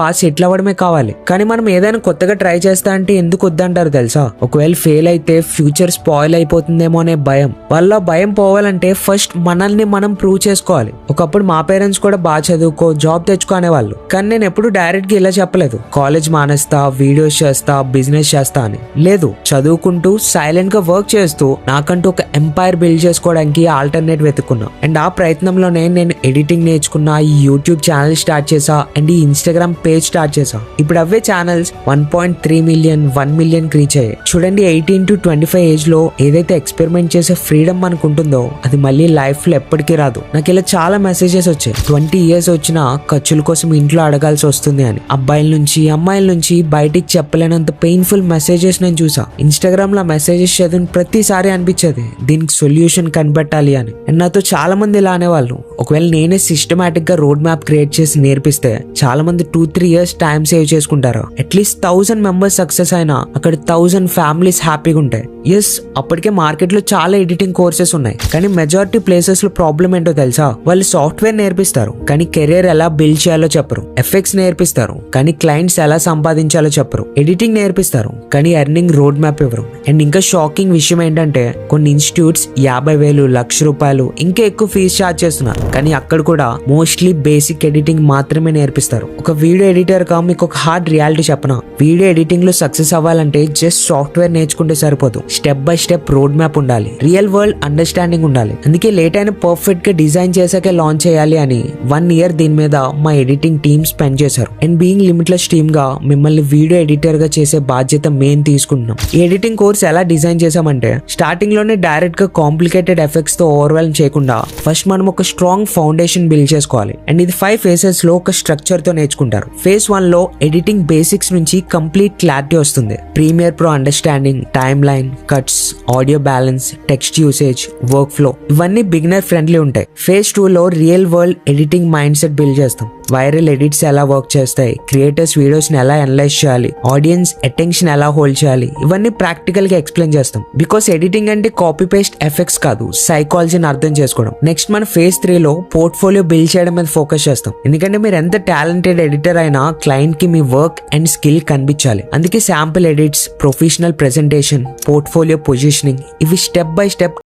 బాగా సెటిల్ అవ్వడమే కావాలి. కానీ మనం ఏదైనా కొత్తగా ట్రై చేస్తా అంటే ఎందుకు వద్దంటారు తెలుసా? ఒకవేళ ఫెయిల్ అయితే ఫ్యూచర్ స్పాయిల్ అయిపోతుందేమో అనే భయం. వాళ్ళ భయం పోవాలంటే ఫస్ట్ మనల్ని మనం ప్రూవ్ చేసుకోవాలి. ఒకప్పుడు మా పేరెంట్స్ కూడా బాగా చదువుకో, జాబ్ తెచ్చుకో అనేవాళ్ళు. కానీ నేను ఎప్పుడు డైరెక్ట్ గా ఇలా చెప్పలేదు, కాలేజ్ మానేస్తా, వీడియోస్ చేస్తా, బిజినెస్ చేస్తా అని. లేదు, చదువుకుంటూ సైలెంట్ గా వర్క్ చేస్తూ నాకంటూ ఒక ఎంపైర్ బిల్డ్ చేసుకోవడానికి ఆల్టర్నేట్ వెతుకున్నా. అండ్ ఆ ప్రయత్నంలోనే నేను ఎడిటింగ్ నేర్చుకున్నా, ఈ యూట్యూబ్ ఛానల్ స్టార్ట్ చేసా, అండ్ ఈ ఇన్స్టాగ్రామ్ పేజ్ స్టార్ట్ చేసా. ఇప్పుడు అవే ఛానల్స్ 1.3 మిలియన్ 1 మిలియన్ రీచ్ అయ్యాయి. చూడండి, 18 to 25 ఏజ్ లో ఏదైతే ఎక్స్పెరిమెంట్ చేసే ఫ్రీడమ్ మనకు ఉంటుందో అది మళ్ళీ లైఫ్ లో ఎప్పటికీ రాదు. నాకు ఇలా చాలా మెసేజెస్ వచ్చాయి. 20 ఇయర్స్ వచ్చినా ఖర్చుల కోసం ఇంట్లో అడగాల్సి వస్తుంది అని. అబ్బాయిల నుంచి అమ్మాయిల నుంచి బయటికి చెప్పలేనంత పెయిన్ఫుల్ మెసేజెస్ నేను చూసా. ఇన్స్టాగ్రామ్ లో మెసేజెస్ చదివిన ప్రతిసారి అనిపించేది దీనికి సొల్యూషన్ కనిపెట్టాలి అని. అండ్ నాతో చాలా మంది ఇలా అనేవాళ్ళు, ఒకవేళ నేనే సిస్టమేటిక్ గా రోడ్ మ్యాప్ క్రియేట్ చేసి నేర్పిస్తే చాలా మంది 2-3 ఇయర్స్ టైం సేవ్ చేసుకుంటారు. అట్లీస్ట్ 1000 మెంబర్స్ సక్సెస్ అయినా అక్కడ 1000 ఫ్యామిలీస్ హ్యాపీగా ఉంటాయి. ఎస్, అప్పటికే మార్కెట్ లో చాలా ఎడిటింగ్ కోర్సెస్ ఉన్నాయి. కానీ మెజారిటీ ప్లేసెస్ లో ప్రాబ్లం ఏంటో తెలుసా? వాళ్ళు సాఫ్ట్వేర్ నేర్పిస్తారు కానీ కెరీర్ ఎలా బిల్డ్ చేయాలో చెప్పరు. ఎఫెక్ట్స్ నేర్పిస్తారు కానీ క్లయింట్స్ ఎలా సంపాదించాలో చెప్పరు. ఎడిటింగ్ నేర్పిస్తారు కానీ ఎర్నింగ్ రోడ్ మ్యాప్ ఇవ్వరు. అండ్ ఇంకా షాకింగ్ విషయం ఏంటంటే కొన్ని ఇన్స్టిట్యూట్స్ 50,000 1,00,000 ఇంకా ఎక్కువ ఫీజు ఛార్జ్ చేస్తున్నారు. కానీ అక్కడ కూడా మోస్ట్లీ బేసిక్ ఎడిటింగ్ మాత్రమే నేర్పిస్తారు. ఒక వీడియో ఎడిటర్ గా మీకు ఒక హార్డ్ రియాలిటీ చెప్పనా? వీడియో ఎడిటింగ్ లో సక్సెస్ అవ్వాలంటే జస్ట్ సాఫ్ట్వేర్ నేర్చుకుంటే సరిపోదు. Step by step road map ఉండాలి, రియల్ వరల్డ్ అండర్స్టాండింగ్ ఉండాలి. అందుకే లేట్ అయిన పర్ఫెక్ట్ గా డిజైన్ చేసాకే లాంచ్ చేయాలి అని 1 ఇయర్ దీని మీద మా ఎడిటింగ్ టీమ్ స్పెండ్ చేశారు. అండ్ బీయింగ్ లిమిట్లెస్ టీమ్ గా మిమ్మల్ని వీడియో ఎడిటర్ గా చేసే బాధ్యత మేము తీసుకుంటున్నాం. ఈ ఎడిటింగ్ కోర్స్ ఎలా డిజైన్ చేసామంటే స్టార్టింగ్ లోనే డైరెక్ట్ గా కాంప్లికేటెడ్ ఎఫెక్ట్స్ తో ఓవర్వెల్మ్ చేయకుండా ఫస్ట్ మనం ఒక స్ట్రాంగ్ ఫౌండేషన్ బిల్డ్ చేసుకోవాలి. అండ్ ఇది 5 phases లో ఒక స్ట్రక్చర్ తో నేర్చుకుంటారు. phase 1 లో ఎడిటింగ్ బేసిక్స్ నుంచి కంప్లీట్ క్లారిటీ వస్తుంది. Premiere Pro understanding, timeline, cuts, audio balance, text usage, workflow ఇవన్నీ బిగినర్ ఫ్రెండ్లీ ఉంటాయి. phase 2 లో real world editing mindset build చేస్తాం. వైరల్ ఎడిట్స్ ఎలా వర్క్ చేస్తాయి, క్రియేటర్స్ వీడియోస్ ని ఎలా అనలైజ్ చేయాలి, ఆడియన్స్ అటెన్షన్ ఎలా హోల్డ్ చేయాలి, ఇవన్నీ ప్రాక్టికల్ గా ఎక్స్ప్లెయిన్ చేస్తాం. బికాస్ ఎడిటింగ్ అంటే కాపీ పేస్ట్ ఎఫెక్ట్స్ కాదు, సైకాలజీని అర్థం చేసుకోవడం. నెక్స్ట్ మన phase 3 లో పోర్ట్ఫోలియో బిల్డ్ చేయడం మీద ఫోకస్ చేస్తాం. ఎందుకంటే మీరు ఎంత టాలెంటెడ్ ఎడిటర్ అయినా క్లయింట్ కి మీ వర్క్ అండ్ స్కిల్ కనిపించాలి. అందుకే sample edits, professional presentation, portfolio positioning ఇవి స్టెప్ బై స్టెప్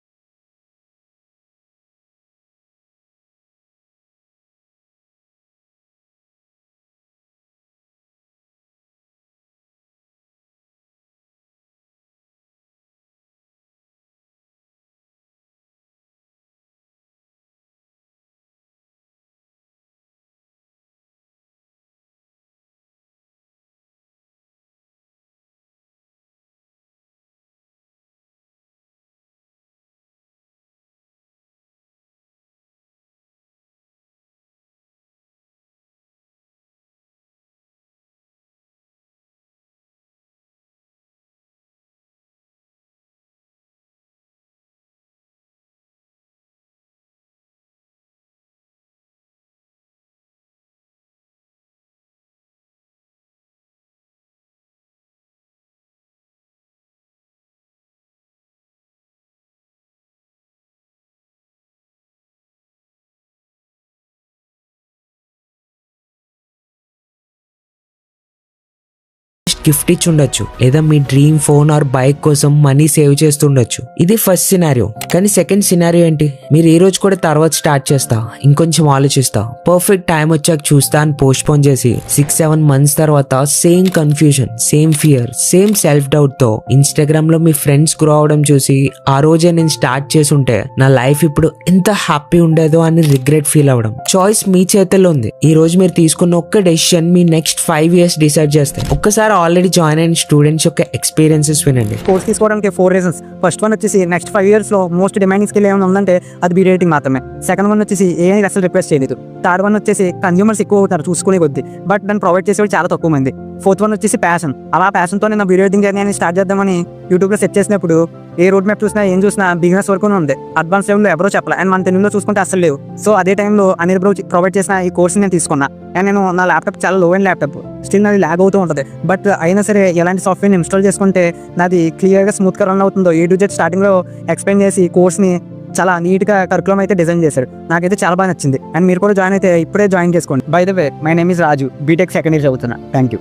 గిఫ్ట్ ఇచ్చి ఉండొచ్చు, లేదా మీ డ్రీమ్ ఫోన్ ఆర్ బైక్ కోసం మనీ సేవ్ చేస్తుండొచ్చు. ఇది ఫస్ట్ సినారియో. కానీ సెకండ్ సినారియో ఏంటి? మీరు ఈ రోజు కూడా తర్వాత స్టార్ట్ చేస్తా, ఇంకొంచెం ఆలోచిస్తా, పర్ఫెక్ట్ టైం వచ్చాక చూస్తా అని పోస్ట్ పోన్ చేసి 6-7 months తర్వాత same confusion, same fear, same self doubt తో ఇన్స్టాగ్రామ్ లో మీ ఫ్రెండ్స్ గ్రో అవడం చూసి ఆ రోజే నేను స్టార్ట్ చేసి ఉంటే నా లైఫ్ ఇప్పుడు ఎంత హ్యాపీ ఉండేదో అని రిగ్రెట్ ఫీల్ అవడం. చాయిస్ మీ చేతుల్లో ఉంది. ఈ రోజు మీరు తీసుకున్న ఒక్క డెసిషన్ మీ నెక్స్ట్ 5 years డిసైడ్ చేస్తాయి. ఒక్కసారి ఆల్రెడీ జాయిన్ అయిన స్టూడెంట్స్ యొక్క ఎక్స్పీరియన్సెస్ వినండి. కోర్స్ తీసుకోవడానికి 4 reasons. ఫస్ట్ వన్ వచ్చేసి నెక్స్ట్ 5 years లో మోస్ట్ డిమాండింగ్ స్కిల్ ఏమైనా ఉందంటే అది వీడియో ఎడిటింగ్ మాత్రమే. సెకండ్ వన్ వచ్చేసి ఏఐ అసలు రిక్వెస్ట్ చేయలేదు. థర్డ్ వన్ వచ్చేసి కన్జ్యూమర్స్ ఎక్కువ అవుతారు చూసుకునే కొద్ది, బట్ దాన్ని ప్రొవైడ్ చేసేవాళ్ళు చాలా తక్కువ మంది. ఫోర్త్ వన్ వచ్చేసి ప్యాషన్. అలా ప్యాషన్తో నేను వీడియో ఎడిటింగ్ జర్నీ స్టార్ట్ చేద్దామని యూట్యూబ్లో సెర్చ్ చేసినప్పుడు ఏ రోడ్ మ్యాప్ చూసినా ఏం చూసినా బిగినర్స్ వరకు ఉంది. అడ్వాన్స్ లెవెల్లో ఎవరో చెప్పాలి అండ్ మన తెలుగులో చూసుకుంటే అసలు లేవు. సో అదే టైంలో అనిల్ బ్రో ప్రొవైడ్ చేసిన ఈ కోర్స్ నేను తీసుకున్నా. అండ్ నేను నా ల్యాప్టాప్ చాలా లో అండ్ ల్యాప్టాప్ స్టిల్ నాది ల్యాగ్ అవుతూ ఉంటుంది. బట్ అయినా సరే ఎలాంటి సాఫ్ట్వేర్ని ఇన్స్టాల్ చేసుకుంటే నాది క్లియర్గా స్మూత్గా రన్ అవుతుందో A to Z స్టార్టింగ్లో ఎక్స్ప్లెయిన్ చేసి కోర్స్ని చాలా నీట్గా కరికులం అయితే డిజైన్ చేశాడు. నాకైతే చాలా బాగా నచ్చింది. అండ్ మీరు కూడా జాయిన్ అయితే ఇప్పుడే జాయిన్ చేసుకోండి. By the way, my name is Raju, BTech second year చదువుతున్నా. Thank you.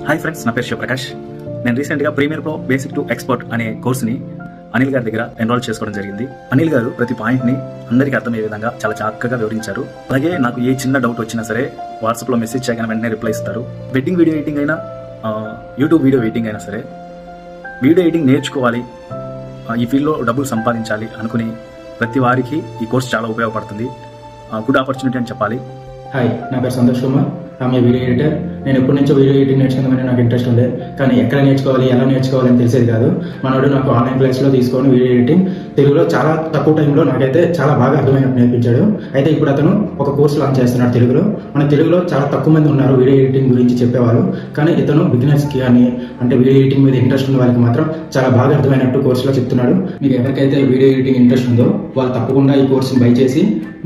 హాయ్ ఫ్రెండ్స్, నా పేరు శివప్రకాష్. నేను రీసెంట్గా premier pro basic to expert అనే కోర్సుని అనిల్ గారి దగ్గర ఎన్రోల్ చేసుకోవడం జరిగింది. అనిల్ గారు ప్రతి పాయింట్ని అందరికీ అర్థమయ్యే విధంగా చాలా చక్కగా వివరించారు. అలాగే నాకు ఏ చిన్న డౌట్ వచ్చినా సరే వాట్సాప్లో మెసేజ్ చేయగానే వెంటనే రిప్లై ఇస్తారు. వెడ్డింగ్ వీడియో ఎడిటింగ్ అయినా యూట్యూబ్ వీడియో ఎడిటింగ్ అయినా సరే, వీడియో ఎడిటింగ్ నేర్చుకోవాలి, ఈ ఫీల్డ్లో డబ్బులు సంపాదించాలి అనుకుని ప్రతి వారికి ఈ కోర్స్ చాలా ఉపయోగపడుతుంది. గుడ్ ఆపర్చునిటీ అని చెప్పాలి. హాయ్, నా పేరు సంతోష్ కుమార్. ఆమె వీడియో ఎడిటర్. నేను ఎప్పటి నుంచో వీడియో ఎడిటింగ్ నేర్చుకుందామని నాకు ఇంట్రెస్ట్ ఉంది, కానీ ఎక్కడ నేర్చుకోవాలి, ఎలా నేర్చుకోవాలి అని తెలిసేది కాదు. మనోడు నాకు ఆన్లైన్ క్లాస్లో తీసుకొని వీడియో ఎడిటింగ్ తెలుగులో చాలా తక్కువ టైంలో నాకైతే చాలా బాగా అర్థమైనట్టు నేర్పించాడు. అయితే ఇప్పుడు అతను ఒక కోర్స్ లాంచ్ చేస్తున్నాడు తెలుగులో. మన తెలుగులో చాలా తక్కువ మంది ఉన్నారు వీడియో ఎడిటింగ్ గురించి చెప్పేవాళ్ళు, కానీ ఇతను బిగినర్స్కి కానీ అంటే వీడియో ఎడిటింగ్ మీద ఇంట్రెస్ట్ ఉన్న వాళ్ళకి మాత్రం చాలా బాగా అర్థమైనట్టు కోర్సులో చెప్తున్నాడు. మీకు ఎవరికైతే వీడియో ఎడిటింగ్ ఇంట్రెస్ట్ ఉందో వాళ్ళు తప్పకుండా ఈ కోర్సుని బై చేసి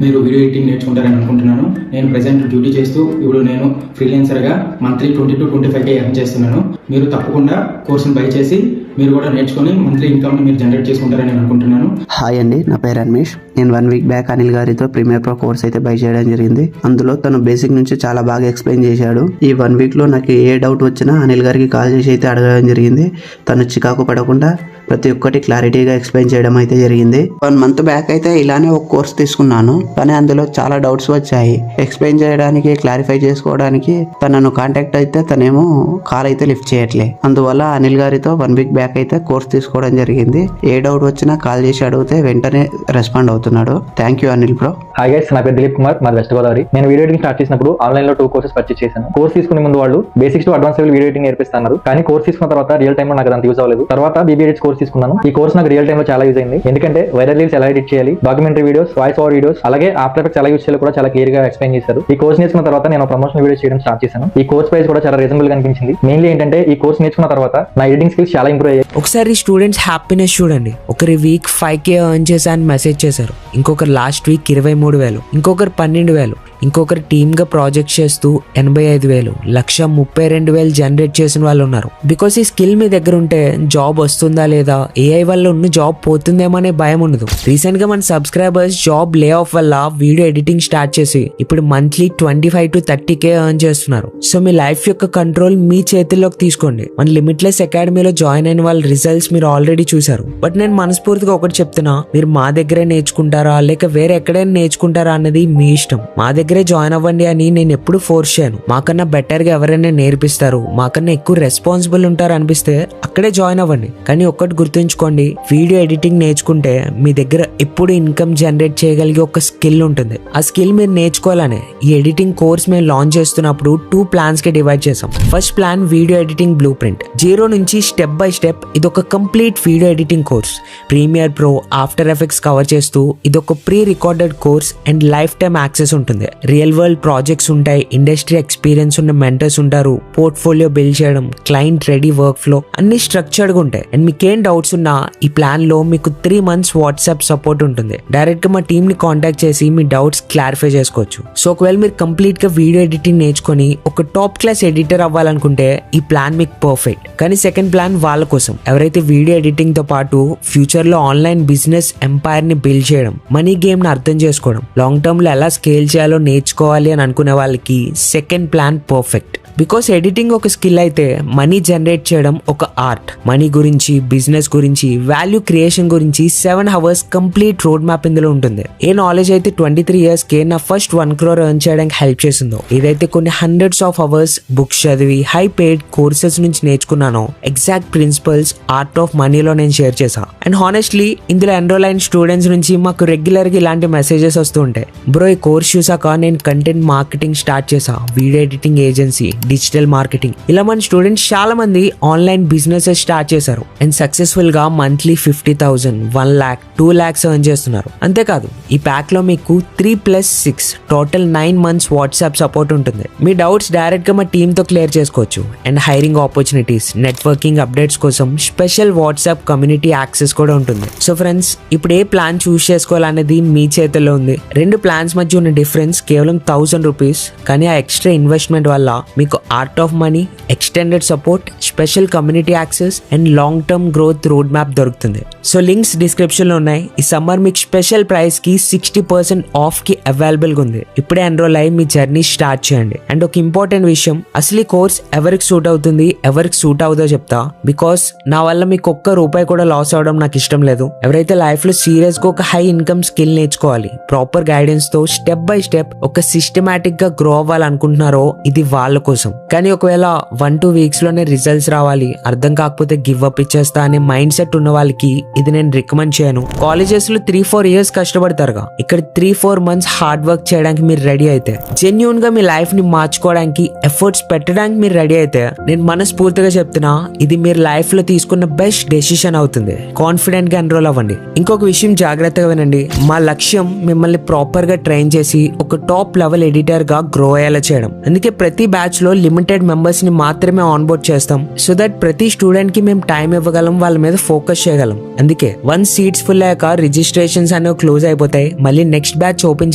మీరు వీడియో ఎడిటింగ్ నేర్చుకుంటారని అనుకుంటున్నాను. నేను ప్రెసెంట్ డ్యూటీ చేస్తూ ఇప్పుడు నేను ఫ్రీలాన్సర్గా మంత్లీ 20 to 25K ఎర్న్ చేస్తున్నాను. మీరు తప్పకుండా కోర్సును బై చేసి మీరు కూడా నేర్చుకొని మంత్లీ ఇన్కమ్ని మీరు జనరేట్ చేసుకుంటారని నేను అనుకుంటున్నాను. హాయ్ అండి, నా పేరు అన్మేష్. నేను 1 week బ్యాక్ అనిల్ గారితో ప్రీమియర్ ప్రో కోర్స్ అయితే బై చేయడం జరిగింది. అందులో తను బేసిక్ నుంచి చాలా బాగా ఎక్స్ప్లెయిన్ చేశాడు. ఈ 1 weekలో నాకు ఏ డౌట్ వచ్చినా అనిల్ గారికి కాల్ చేసి అయితే అడగడం జరిగింది. తను చికాకు పడకుండా ప్రతి ఒక్కటి క్లారిటీగా ఎక్స్ప్లెయిన్ చేయడం అయితే జరిగింది. 1 month బ్యాక్ అయితే ఇలానే ఒక కోర్స్ తీసుకున్నాను, కానీ అందులో చాలా డౌట్స్ వచ్చాయి. ఎక్స్ప్లెయిన్ చేయడానికి, క్లారిఫై చేసుకోవడానికి తనను కాంటాక్ట్ అయితే తనేమో కాల్ అయితే లిఫ్ట్ చేయట్లే. అందువల్ల అనిల్ గారితో 1 week బ్యాక్ అయితే కోర్స్ తీసుకోవడం జరిగింది. ఏ డౌట్ వచ్చినా కాల్ చేసి అడిగితే వెంటనే రెస్పాండ్ అవుతున్నాడు. Thank you Anil bro. Hi guys, నా పేరు దిలీప్ కుమార్, మాది వెస్ట్ గోదావరి. నేను వీడియో ఎడిటింగ్ స్టార్ట్ చేసినప్పుడు ఆన్లైన్ లో 2 courses పర్చేస్ చేశాను. కోర్స్ తీసుకునే ముందు వాళ్ళు basics to advance level video editing నేర్పిస్తున్నారు, కానీ కోర్స్ తీసుకున్న తర్వాత రియల్ టైమ్ లో నాకు అంత యూజ్ అవ్వలేదు. తర్వాత బీబీఎడ్స్ కోర్స్ తీసుకున్నాను. ఈ కోర్స్ నాకు రియల్ టైమ్ లో చాలా యూజ్ అయింది, ఎందుకంటే వైరల్ రీల్స్ ఎలా ఎడిట్ చేయాలి, documentary videos, voice over videos, అలాగే ఆఫ్టర్ ఎఫెక్ట్స్ ఎలా యూజ్ చేయాలి కూడా చాలా క్లియర్ గా ఎక్స్ప్లెయిన్ చేశారు. ఈ కోర్స్ నేర్చుకున్న తర్వాత నేను ప్రమోషనల్ వీడియోస్ చేయడం స్టార్ట్ చేశాను. ఈ కోర్స్ ప్రైస్ కూడా చాలా రీజనబుల్ గా అనిపించింది. మెయిన్లీ ఏంటంటే ఈ కోర్స్ నేర్చుకున్న తర్వాత నా ఎడిటింగ్ స్కిల్స్ చాలా ఇంప్రూవ్ అయ్యాయి. ఒకసారి స్టూడెంట్స్ హ్యాపీనెస్ చూడండి. ఒకరి వీక్ 5K ఎర్న్ చేశా అని మెసేజ్ చేశారు, ఇంకొకరు లాస్ట్ వీక్ 23,000, ఇంకొకరు 12,000, ఇంకొకరు టీమ్గా ప్రాజెక్ట్ చేస్తూ 85,000, 132,000 జనరేట్ చేసిన వాళ్ళు ఉన్నారు. బికాస్ ఈ స్కిల్ మీ దగ్గర ఉంటే జాబ్ వస్తుందా లేదా, ఏఐ వల్ల ఉన్న జాబ్ పోతుందేమో అనే భయం ఉండదు. రీసెంట్ గా మన సబ్స్క్రైబర్స్ జాబ్ లే ఆఫ్ వల్ల వీడియో ఎడిటింగ్ స్టార్ట్ చేసి ఇప్పుడు మంత్లీ 25 to 30K ఎర్న్ చేస్తున్నారు. సో మీ లైఫ్ యొక్క కంట్రోల్ మీ చేతుల్లోకి తీసుకోండి. మన లిమిట్లెస్ అకాడమీలో జాయిన్ అయిన వాళ్ళ రిజల్ట్స్ మీరు ఆల్రెడీ చూసారు. బట్ నేను మనస్ఫూర్తిగా ఒకటి చెప్తున్నా, మీరు మా దగ్గరే నేర్చుకుంటారా లేక వేరే ఎక్కడైనా నేర్చుకుంటారా అన్నది మీ ఇష్టం. మా దగ్గరే జాయిన్ అవ్వండి అని నేను ఎప్పుడు ఫోర్స్ చేయను. మాకన్నా బెటర్ గా ఎవరైనా నేర్పిస్తారు, మాకన్నా ఎక్కువ రెస్పాన్సిబుల్ ఉంటారు అనిపిస్తే అక్కడే జాయిన్ అవ్వండి. కానీ ఒక్కటి గుర్తుంచుకోండి, వీడియో ఎడిటింగ్ నేర్చుకుంటే మీ దగ్గర ఎప్పుడు ఇన్కమ్ జనరేట్ చేయగలిగే ఒక స్కిల్ ఉంటుంది. ఆ స్కిల్ మీరు నేర్చుకోవాలనే ఈ ఎడిటింగ్ కోర్స్ మేము లాంచ్ చేస్తున్నప్పుడు 2 plans కి డివైడ్ చేసాం. First plan video editing blueprint, 0 నుంచి స్టెప్ బై స్టెప్. ఇది ఒక complete video editing course. Premiere Pro, after effects cover చేస్తూ ఇది ఒక prerecorded course and lifetime access ఉంటుంది. రియల్ వరల్డ్ ప్రాజెక్ట్స్ ఉంటాయి, ఇండస్ట్రీ ఎక్స్పీరియన్స్ ఉన్న మెంటర్స్ ఉంటారు, పోర్ట్ఫోలియో బిల్డ్ చేయడం, క్లయింట్ రెడీ వర్క్ ఫ్లో అన్ని స్ట్రక్చర్డ్ గా ఉంటాయి. అండ్ మీకేం డౌట్స్ ఉన్నా ఈ ప్లాన్ లో మీకు 3 months వాట్సాప్ సపోర్ట్ ఉంటుంది. డైరెక్ట్ గా మా టీమ్ ని కాంటాక్ట్ చేసి మీ డౌట్స్ క్లారిఫై చేసుకోవచ్చు. సో ఒకవేళ మీరు కంప్లీట్ గా వీడియో ఎడిటింగ్ నేర్చుకొని ఒక టాప్ క్లాస్ ఎడిటర్ అవ్వాలనుకుంటే ఈ ప్లాన్ మీకు పర్ఫెక్ట్. కానీ సెకండ్ ప్లాన్ వాళ్ళ కోసం, ఎవరైతే వీడియో ఎడిటింగ్ తో పాటు ఫ్యూచర్ లో ఆన్లైన్ బిజినెస్ ఎంపైర్ ని బిల్డ్ చేయడం, మనీ గేమ్ ని అర్థం చేసుకోవడం, లాంగ్ టర్మ్ లో ఎలా స్కేల్ చేయాలో నేర్చుకోవాలి అని అనుకునే వాళ్ళకి second plan perfect. Because editing ఒక స్కిల్ అయితే మనీ జనరేట్ చేయడం ఒక ఆర్ట్. మనీ గురించి, బిజినెస్ గురించి, వాల్యూ క్రియేషన్ గురించి 7 hours కంప్లీట్ రోడ్ మ్యాప్ ఇందులో ఉంటుంది. ఏ నాలెడ్జ్ అయితే 23 years కే నా ఫస్ట్ 1 crore ఎర్న్ చేయడానికి హెల్ప్ చేసిందో, ఏదైతే కొన్ని hundreds of hours బుక్స్ చదివి హై పెయిడ్ కోర్సెస్ నుంచి నేర్చుకున్నానో, ఎగ్జాక్ట్ ప్రిన్సిపల్స్ ఆర్ట్ ఆఫ్ మనీలో నేను షేర్ చేశా. అండ్ హానెస్ట్లీ ఇందులో ఎన్రోల్ అయిన స్టూడెంట్స్ నుంచి మాకు రెగ్యులర్ గా ఇలాంటి మెసేజెస్ వస్తూ ఉంటాయి. బ్రో, ఈ కోర్స్ చూసాక నేను కంటెంట్ మార్కెటింగ్ స్టార్ట్ చేశా, video editing agency, digital marketing, ఇలా మన స్టూడెంట్స్ చాలా మంది ఆన్లైన్ బిజినెసెస్ స్టార్ట్ చేశారు అండ్ సక్సెస్ఫుల్ గా మంత్లీ 50,000, 1 lakh, 2 lakhs ఎర్న్ చేస్తున్నారు. అంతేకాదు ఈ ప్యాక్ లో మీకు 3+6 టోటల్ 9 months వాట్సాప్ సపోర్ట్ ఉంటుంది. మీ డౌట్స్ డైరెక్ట్ గా మా టీమ్ తో క్లియర్ చేసుకోవచ్చు. And hiring opportunities, networking updates కోసం స్పెషల్ వాట్సాప్ కమ్యూనిటీ యాక్సెస్ కూడా ఉంటుంది. సో ఫ్రెండ్స్, ఇప్పుడు ఏ ప్లాన్ చూస్ చేసుకోవాలనేది మీ చేతుల్లో ఉంది. 2 plans మధ్య ఉన్న డిఫరెన్స్ కేవలం 1,000 rupees. కానీ ఆ ఎక్స్ట్రా ఇన్వెస్ట్మెంట్ వల్ల మీకు మీకు art of money, extended support, special community access and long term growth road map దొరుకుతుంది. సో లింక్స్ డిస్క్రిప్షన్ లో ఉన్నాయి. ఈ సమ్మర్ మీకు స్పెషల్ ప్రైస్ కి 60% ఆఫ్ కి అవైలబుల్ గా ఉంది. ఇప్పుడే ఎన్రోల్ అయ్యి మీ జర్నీ స్టార్ట్ చేయండి. అండ్ ఒక ఇంపార్టెంట్ విషయం, అసలు ఈ కోర్స్ ఎవరికి సూట్ అవుతుంది, ఎవరికి సూట్ అవుతుందో చెప్తా. బికాస్ నా వల్ల మీకు ఒక్క రూపాయి కూడా లాస్ అవడం నాకు ఇష్టం లేదు. ఎవరైతే లైఫ్ లో సీరియస్ గా ఒక హై ఇన్కమ్ స్కిల్ నేర్చుకోవాలి, ప్రాపర్ గైడెన్స్ తో స్టెప్ బై స్టెప్ ఒక సిస్టమాటిక్ గా గ్రో అవ్వాలనుకుంటున్నారో ఇది వాళ్ళ కోసం. కానీ ఒకవేళ 1-2 వీక్స్ లోనే రిజల్ట్స్ రావాలి, అర్థం కాకపోతే గివ్ అప్ ఇచ్చేస్తా అనే మైండ్ సెట్ ఉన్న వాళ్ళకి ఇది నేను రికమెండ్ చేయను. కాలేజెస్ లో 3-4 ఇయర్స్ కష్టపడతారుగా, ఇక్కడ 3-4 మంత్స్ హార్డ్ వర్క్ చేయడానికి మీరు రెడీ అయితే, జెన్యూన్ గా మీ లైఫ్ ని మార్చుకోవడానికి ఎఫర్ట్స్ పెట్టడానికి మీరు రెడీ అయితే, నేను మనస్ఫూర్తిగా చెప్తున్నా ఇది మీరు లైఫ్ లో తీసుకున్న బెస్ట్ డెసిషన్ అవుతుంది. కాన్ఫిడెంట్ గా ఎన్రోల్ అవ్వండి. ఇంకొక విషయం జాగ్రత్తగా వినండి, మా లక్ష్యం మిమ్మల్ని ప్రాపర్ గా ట్రైన్ చేసి ఒక టాప్ లెవెల్ ఎడిటర్ గా గ్రో అయ్యేలా చేయడం. అందుకే ప్రతి బ్యాచ్ లో లిమిటెడ్ మెంబర్స్ ని మాత్రమే ఆన్బోర్డ్ చేస్తాం, సో దట్ ప్రతి స్టూడెంట్ కి మేము టైం ఇవ్వగలం, వాళ్ళ మీద ఫోకస్ చేయగలం. అందుకే 1 సీట్స్ ఫుల్ అయ్యాక రిజిస్ట్రేషన్స్ అనేవి క్లోజ్ అయిపోతాయి. మళ్ళీ నెక్స్ట్ బ్యాచ్ ఓపెన్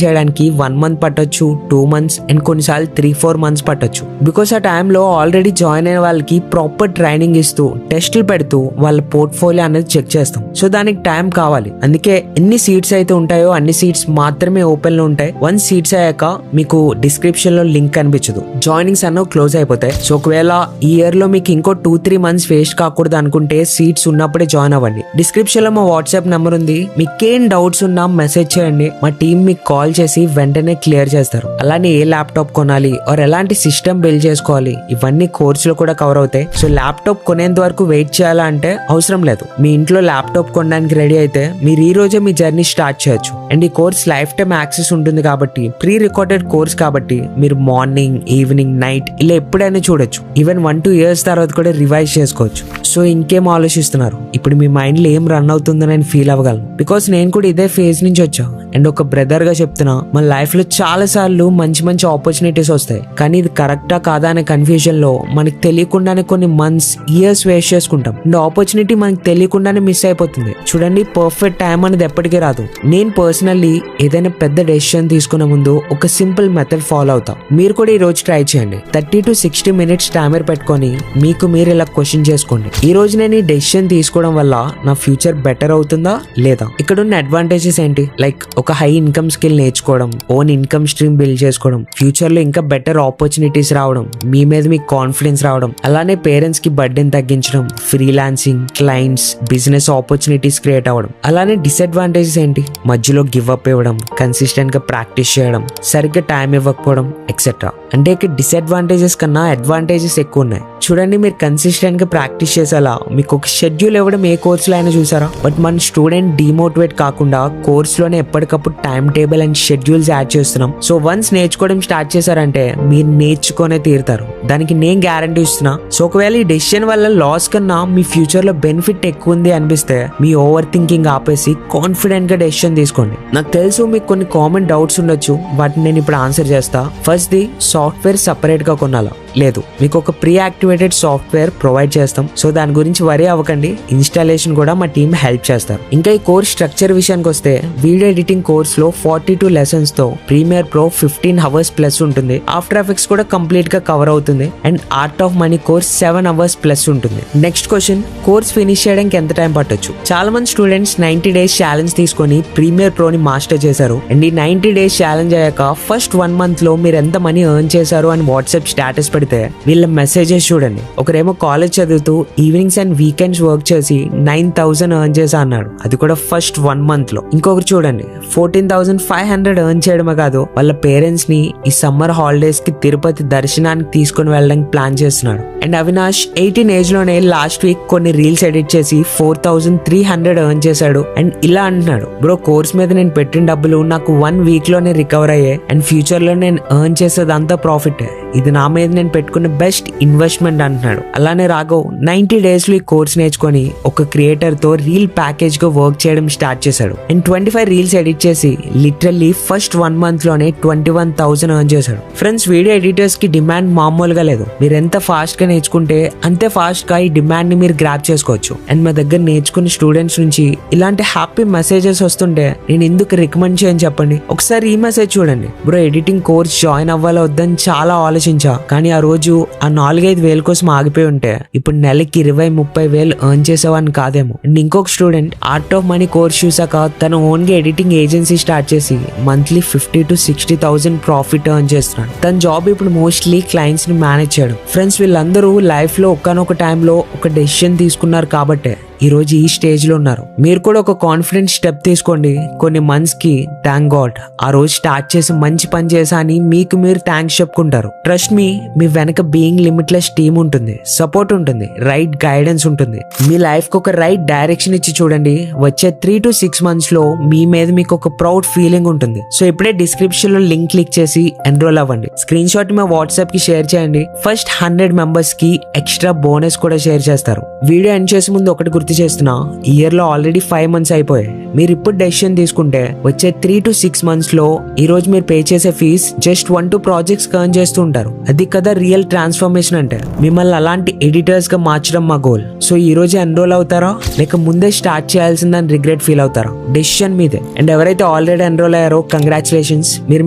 చేయడానికి 1 మంత్ పట్టొచ్చు, 2 మంత్స్ అండ్ కొన్నిసార్లు 3-4 మంత్స్ పట్టొచ్చు. బికాస్ ఆ టైంలో ఆల్రెడీ జాయిన్ అయిన వాళ్ళకి ప్రాపర్ ట్రైనింగ్ ఇస్తూ టెస్టులు పెడుతూ వాళ్ళ పోర్ట్ఫోలియో అనేది చెక్ చేస్తాం. సో దానికి టైం కావాలి. అందుకే ఎన్ని సీట్స్ అయితే ఉంటాయో అన్ని సీట్స్ మాత్రమే ఓపెన్ లో ఉంటాయి. 1 సీట్స్ అయ్యాక మీకు డిస్క్రిప్షన్ లో లింక్ కనిపించదు, జాయినింగ్స్ అన్నో క్లోజ్ అయిపోతాయి. సో ఒకవేళ ఈ ఇయర్ లో మీకు ఇంకో 2-3 మంత్స్ వేస్ట్ కాకూడదు అనుకుంటే సీట్స్ ఉన్నప్పుడే జాయిన్ అవ్వండి. డిస్క్రిప్షన్ లో మా వాట్సాప్ నెంబర్ ఉంది, మీకేం డౌట్స్ ఉన్నా మెసేజ్ చేయండి, మా టీం మీకు కాల్ చేసి వెంటనే క్లియర్ చేస్తారు. అలానే ఏ ల్యాప్టాప్ కొనాలి ఆర్ ఎలాంటి సిస్టమ్ బిల్డ్ చేసుకోవాలి ఇవన్నీ కోర్సులో కూడా కవర్ అవుతాయి. సో ల్యాప్టాప్ కొనేంత వరకు వెయిట్ చేయాలా అంటే అవసరం లేదు. మీ ఇంట్లో ల్యాప్టాప్ కొనడానికి రెడీ అయితే మీరు ఈ రోజే మీ జర్నీ స్టార్ట్ చేయొచ్చు. అండ్ ఈ కోర్స్ లైఫ్ టైం యాక్సెస్ ఉంటుంది కాబట్టి, ప్రీ రికార్డెడ్ కోర్స్ కాబట్టి మీరు మార్నింగ్, ఈవినింగ్, నైట్ ఇలా ఎప్పుడైనా చూడొచ్చు. ఈవెన్ 1-2 ఇయర్స్ తర్వాత కూడా రివైజ్ చేసుకోవచ్చు. సో ఇంకేం ఆలోచిస్తున్నారు? ఇప్పుడు మీ మైండ్ లో ఏం రన్ అవుతుందో నేను ఫీల్ అవ్వగలను. బికాస్ నేను కూడా ఇదే ఫేజ్ నుంచి వచ్చా. అండ్ ఒక బ్రదర్ గా చెప్తున్నా, మన లైఫ్ లో చాలా సార్లు మంచి మంచి ఆపర్చునిటీస్ వస్తాయి, కానీ ఇది కరెక్టా కాదా అనే కన్ఫ్యూజన్ లో మనకి తెలియకుండానే కొన్ని మంత్స్, ఇయర్స్ వేస్ట్ చేసుకుంటాం. అండ్ ఆపర్చునిటీ మనకి తెలియకుండానే మిస్ అయిపోతుంది. చూడండి, పర్ఫెక్ట్ టైం అనేది ఎప్పటికీ రాదు. నేను పర్సనల్లీ ఏదైనా పెద్ద డెసిషన్ తీసుకునే ముందు ఒక సింపుల్ మెథడ్ ఫాలో అవుతాం. మీరు కూడా ఈ రోజు ట్రై చేయండి. 30 to 60 minutes టైమర్ పెట్టుకొని మీకు మీరు ఇలా క్వశ్చన్ చేసుకోండి, ఈ రోజు నేను ఈ డెసిషన్ తీసుకోవడం వల్ల నా ఫ్యూచర్ బెటర్ అవుతుందా లేదా? ఇక్కడ ఉన్న అడ్వాంటేజెస్ ఏంటి? లైక్ ఒక హై ఇన్కమ్ స్కిల్ నేర్చుకోవడం, ఓన్ ఇన్కమ్ స్ట్రీమ్ బిల్డ్ చేసుకోవడం, ఫ్యూచర్ లో ఇంకా బెటర్ ఆపర్చునిటీస్ రావడం, మీ మీద మీకు కాన్ఫిడెన్స్ రావడం, అలానే పేరెంట్స్ కి బర్డెన్ తగ్గించడం, freelancing, clients, business opportunities create అవ్వడం. అలానే డిసడ్వాంటేజెస్ ఏంటి? మధ్యలో గివ్ అప్ ఇవ్వడం, కన్సిస్టెంట్ గా ప్రాక్టీస్ చేయడం, సరిగ్గా టైం ఇవ్వకపోవడం ఎక్సెట్రా. అంటే ఇక్కడ డిసడ్వాంటేజెస్ కన్నా అడ్వాంటేజెస్ ఎక్కువ ఉన్నాయి. చూడండి, మీరు కన్సిస్టెంట్ గా ప్రాక్టీస్ చేసేలా మీకు ఒక షెడ్యూల్ ఇవ్వడం ఏ కోర్సులో అయినా చూసారా? బట్ మన స్టూడెంట్ డిమోటివేట్ కాకుండా కోర్సులోనే ఎప్పటికప్పుడు time table and schedules add చేస్తున్నాం. సో వన్స్ నేర్చుకోవడం స్టార్ట్ చేశారంటే మీరు నేర్చుకునే తీరుతారు, దానికి నేను గ్యారంటీ ఇస్తున్నా. సో ఒకవేళ ఈ డెసిషన్ వల్ల లాస్ కన్నా మీ ఫ్యూచర్ లో బెనిఫిట్ ఎక్కువ ఉంది అనిపిస్తే మీ ఓవర్ థింకింగ్ ఆపేసి కాన్ఫిడెంట్ గా డెసిషన్ తీసుకోండి. నాకు తెలుసు మీకు కొన్ని కామన్ డౌట్స్ ఉండొచ్చు, వాటిని నేను ఇప్పుడు ఆన్సర్ చేస్తా. ఫస్ట్ ది, సాఫ్ట్వేర్ సపరేట్ గా కొనాలా? లేదు, మీకు ఒక ప్రీ యాక్టివేటెడ్ సాఫ్ట్వేర్ ప్రొవైడ్ చేస్తాం. సో దాని గురించి వరీ అవ్వకండి, ఇన్స్టాలేషన్ కూడా మా టీమ్ హెల్ప్ చేస్తారు. ఇంకా ఈ కోర్స్ స్ట్రక్చర్ విషయానికి వస్తే, వీడియో ఎడిటింగ్ కోర్స్ లో 42 లెసన్స్ తో ప్రీమియర్ ప్రో 15 hours ప్లస్ ఉంటుంది. ఆఫ్టర్ ఎఫెక్ట్స్ కూడా కంప్లీట్ గా కవర్ అవుతుంది. And art of money course 7 hours plus ఉంటుంది. నెక్స్ట్ క్వశ్చన్, కోర్స్ ఫినిష్ చేయడానికి ఎంత టైం పట్టొచ్చు? చాలా మంది స్టూడెంట్స్ 90 days ఛాలెంజ్ తీసుకొని ప్రీమియర్ ప్రో ని మాస్టర్ చేశారు. అండ్ ఈ 90 days ఛాలెంజ్ అయ్యాక ఫస్ట్ 1 month లో మీరు ఎంత మనీ ఎర్న్ చేశారు అని వాట్సాప్ స్టేటస్ పెడితే వీళ్ళ మెసేజెస్ చూడండి. ఒకరేమో కాలేజ్ చదువుతూ ఈవినింగ్స్ అండ్ వీకెండ్స్ వర్క్ చేసి 9,000 ఎర్న్ చేసా అన్నాడు, అది కూడా ఫస్ట్ 1 month లో. ఇంకొకరు చూడండి, 14,500 ఎర్న్ చేయడమే కాదు, వాళ్ళ పేరెంట్స్ ని ఈ సమ్మర్ హాలిడేస్ కి తిరుపతి దర్శనానికి తీసుకుని వెళ్ళడానికి ప్లాన్ చేస్తున్నాడు. అండ్ అవినాష్ 18 ఏజ్ లోనే లాస్ట్ వీక్ కొన్ని రీల్స్ ఎడిట్ చేసి 4,300 ఎర్న్ చేశాడు. అండ్ ఇలా అంటున్నాడు, బ్రో కోర్స్ మీద నేను పెట్టిన డబ్బులు నాకు 1 week లోనే రికవర్ అయ్యాయి. అండ్ ఫ్యూచర్ లో నేను ఎర్న్ చేసేదంతా ప్రాఫిట్, ఇది నా మీద నేను పెట్టుకున్న బెస్ట్ ఇన్వెస్ట్మెంట్ అంటున్నాడు. అలానే రాఘవ్ 90 days లో ఈ కోర్స్ నేర్చుకొని ఒక క్రియేటర్ తో రీల్ ప్యాకేజ్ గా వర్క్ చేయడం స్టార్ట్ చేశాడు. అండ్ 25 రీల్స్ ఎడిట్ చేసి లిటరల్లీ ఫస్ట్ 1 month లోనే 21,000 ఎర్న్ చేశాడు. ఫ్రెండ్స్, వీడియో ఎడిటర్స్ కి డిమాండ్ మామూలుగా లేదు. మీరు ఎంత ఫాస్ట్ గా నేర్చుకుంటే అంతే ఫాస్ట్ గా ఈ డిమాండ్ ని మీరు గ్రాప్ చేసుకోవచ్చు. అండ్ మా దగ్గర నేర్చుకున్న స్టూడెంట్స్ నుంచి ఇలాంటి హ్యాపీ మెసేజెస్ వస్తుంటే నేను ఎందుకు రికమెండ్ చేయని చెప్పండి. ఒకసారి ఈ మెసేజ్ చూడండి, బ్రో ఎడిటింగ్ కోర్స్ జాయిన్ అవ్వాలా వద్దని చాలా ఆలోచించాను, సంతోషించా. కానీ ఆ రోజు ఆ 4-5 వేల కోసం ఆగిపోయి ఉంటే ఇప్పుడు నెలకి 20-30 వేలు ఎర్న్ చేసేవాడిని కాదేమో. అండ్ ఇంకొక student art of money course చూసాక తను ఓన్ గా ఎడిటింగ్ ఏజెన్సీ స్టార్ట్ చేసి మంత్లీ 50,000 to 60,000 ప్రాఫిట్ ఎర్న్ చేస్తున్నాడు. తన జాబ్ ఇప్పుడు మోస్ట్లీ క్లయింట్స్ ని మేనేజ్ చేయడం. ఫ్రెండ్స్, వీళ్ళందరూ లైఫ్ లో ఒక్కనొక టైంలో ఒక డెసిషన్ తీసుకున్నారు కాబట్టే ఈ రోజు ఈ స్టేజ్ లో ఉన్నారు. మీరు కూడా ఒక కాన్ఫిడెంట్ స్టెప్ తీసుకోండి. కొన్ని మంత్స్ కి థ్యాంక్ గాడ్ ఆ రోజు స్టార్ట్ చేసి మంచి పని చేసా అని మీకు మీరు థ్యాంక్స్ చెప్పుకుంటారు. ట్రస్ట్ మీ వెనక బీయింగ్ లిమిట్లెస్ టీమ్ ఉంటుంది, సపోర్ట్ ఉంటుంది, రైట్ గైడెన్స్ ఉంటుంది. మీ లైఫ్ కి ఒక రైట్ డైరెక్షన్ ఇచ్చి చూడండి. వచ్చే 3 to 6 months లో మీ మీద మీకు ఒక ప్రౌడ్ ఫీలింగ్ ఉంటుంది. సో ఇప్పుడే డిస్క్రిప్షన్ లో లింక్ క్లిక్ చేసి ఎన్రోల్ అవ్వండి. స్క్రీన్ షాట్ మా వాట్సాప్ కి షేర్ చేయండి. ఫస్ట్ 100 మెంబర్స్ కి ఎక్స్ట్రా బోనస్ కూడా షేర్ చేస్తారు. వీడియో ఎండ్ చేసే ముందు ఒకటి గుర్తు చేస్తున్నా, ఈ ఇయర్ లో ఆల్రెడీ 5 months అయిపోయాయి. మీరు ఇప్పుడు డెసిషన్ తీసుకుంటే వచ్చే 3 to 6 months లో ఈ రోజు మీరు పే చేసే ఫీజ్ జస్ట్ 1-2 ప్రాజెక్ట్స్ ఎర్న్ చేస్తూ ఉంటారు. అది కదా రియల్ ట్రాన్స్ఫర్మేషన్ అంటే. మిమ్మల్ని అలాంటి ఎడిటర్స్ గా మార్చడం మా గోల్. సో ఈ రోజు ఎన్రోల్ అవుతారా లేక ముందే స్టార్ట్ చేయాల్సిందని రిగ్రెట్ ఫీల్ అవుతారా? డెసిషన్ మీదే. అండ్ ఎవరైతే ఆల్రెడీ ఎన్రోల్ అయ్యారో కంగ్రాచులేషన్స్, మీరు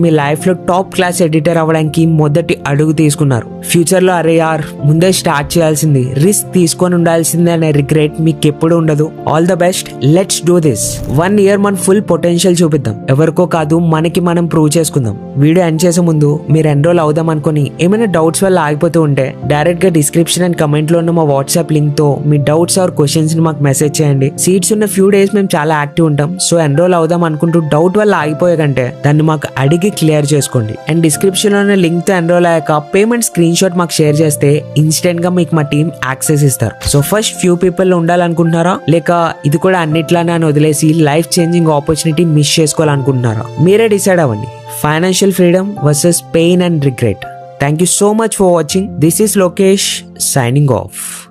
మీ లైఫ్ లో టాప్ క్లాస్ ఎడిటర్ అవ్వడానికి మొదటి అడుగు తీసుకున్నారు. ఫ్యూచర్ లో అరే యార్ ముందే స్టార్ట్ చేయాల్సింది, రిస్క్ తీసుకొని ఉండాల్సింది అనే రిగ్రెట్ మీకు ఎప్పుడు ఉండదు. All the best, let's do this. 1 year మన ఫుల్ పొటెన్షియల్ చూపిద్దాం. ఎవరికో కాదు, మనకి మనం ప్రూవ్ చేసుకుందాం. వీడియో ఎండ్ చేసే ముందు మీరు ఎన్రోల్ అవుదాం అనుకుని ఏమైనా డౌట్స్ వల్ల ఆగిపోతూ ఉంటే డైరెక్ట్ గా డిస్క్రిప్షన్ అండ్ కమెంట్ లో ఉన్న మా వాట్సాప్ లింక్ తో మీ డౌట్స్ ఆర్ క్వశ్చన్స్ ని మాకు మెసేజ్ చేయండి. సీట్స్ ఉన్న ఫ్యూ డేస్ మేము చాలా యాక్టివ్ ఉంటాం. సో ఎన్రోల్ అవుదాం అనుకుంటూ డౌట్ వల్ల ఆగిపోయే కంటే దాన్ని మాకు అడిగి క్లియర్ చేసుకోండి. అండ్ డిస్క్రిప్షన్ లో ఉన్న లింక్ తో ఎన్రోల్ అయ్యాక పేమెంట్ స్క్రీన్ షాట్ మాకు షేర్ చేస్తే ఇన్స్టెంట్ గా మీకు మా టీం యాక్సెస్ ఇస్తారు. సో ఫస్ట్ ఫ్యూ పీపుల్ ఉండాలనుకుంటున్నారా లేక ఇది కూడా అన్నిట్లానే అని వదిలేసి లైఫ్ చేంజింగ్ ఆపర్చునిటీ మిస్ చేసుకోవాలనుకుంటున్నారా? మీరే డిసైడ్ అవ్వండి. Financial freedom versus pain and regret. Thank you so much for watching. This is Lokesh signing off.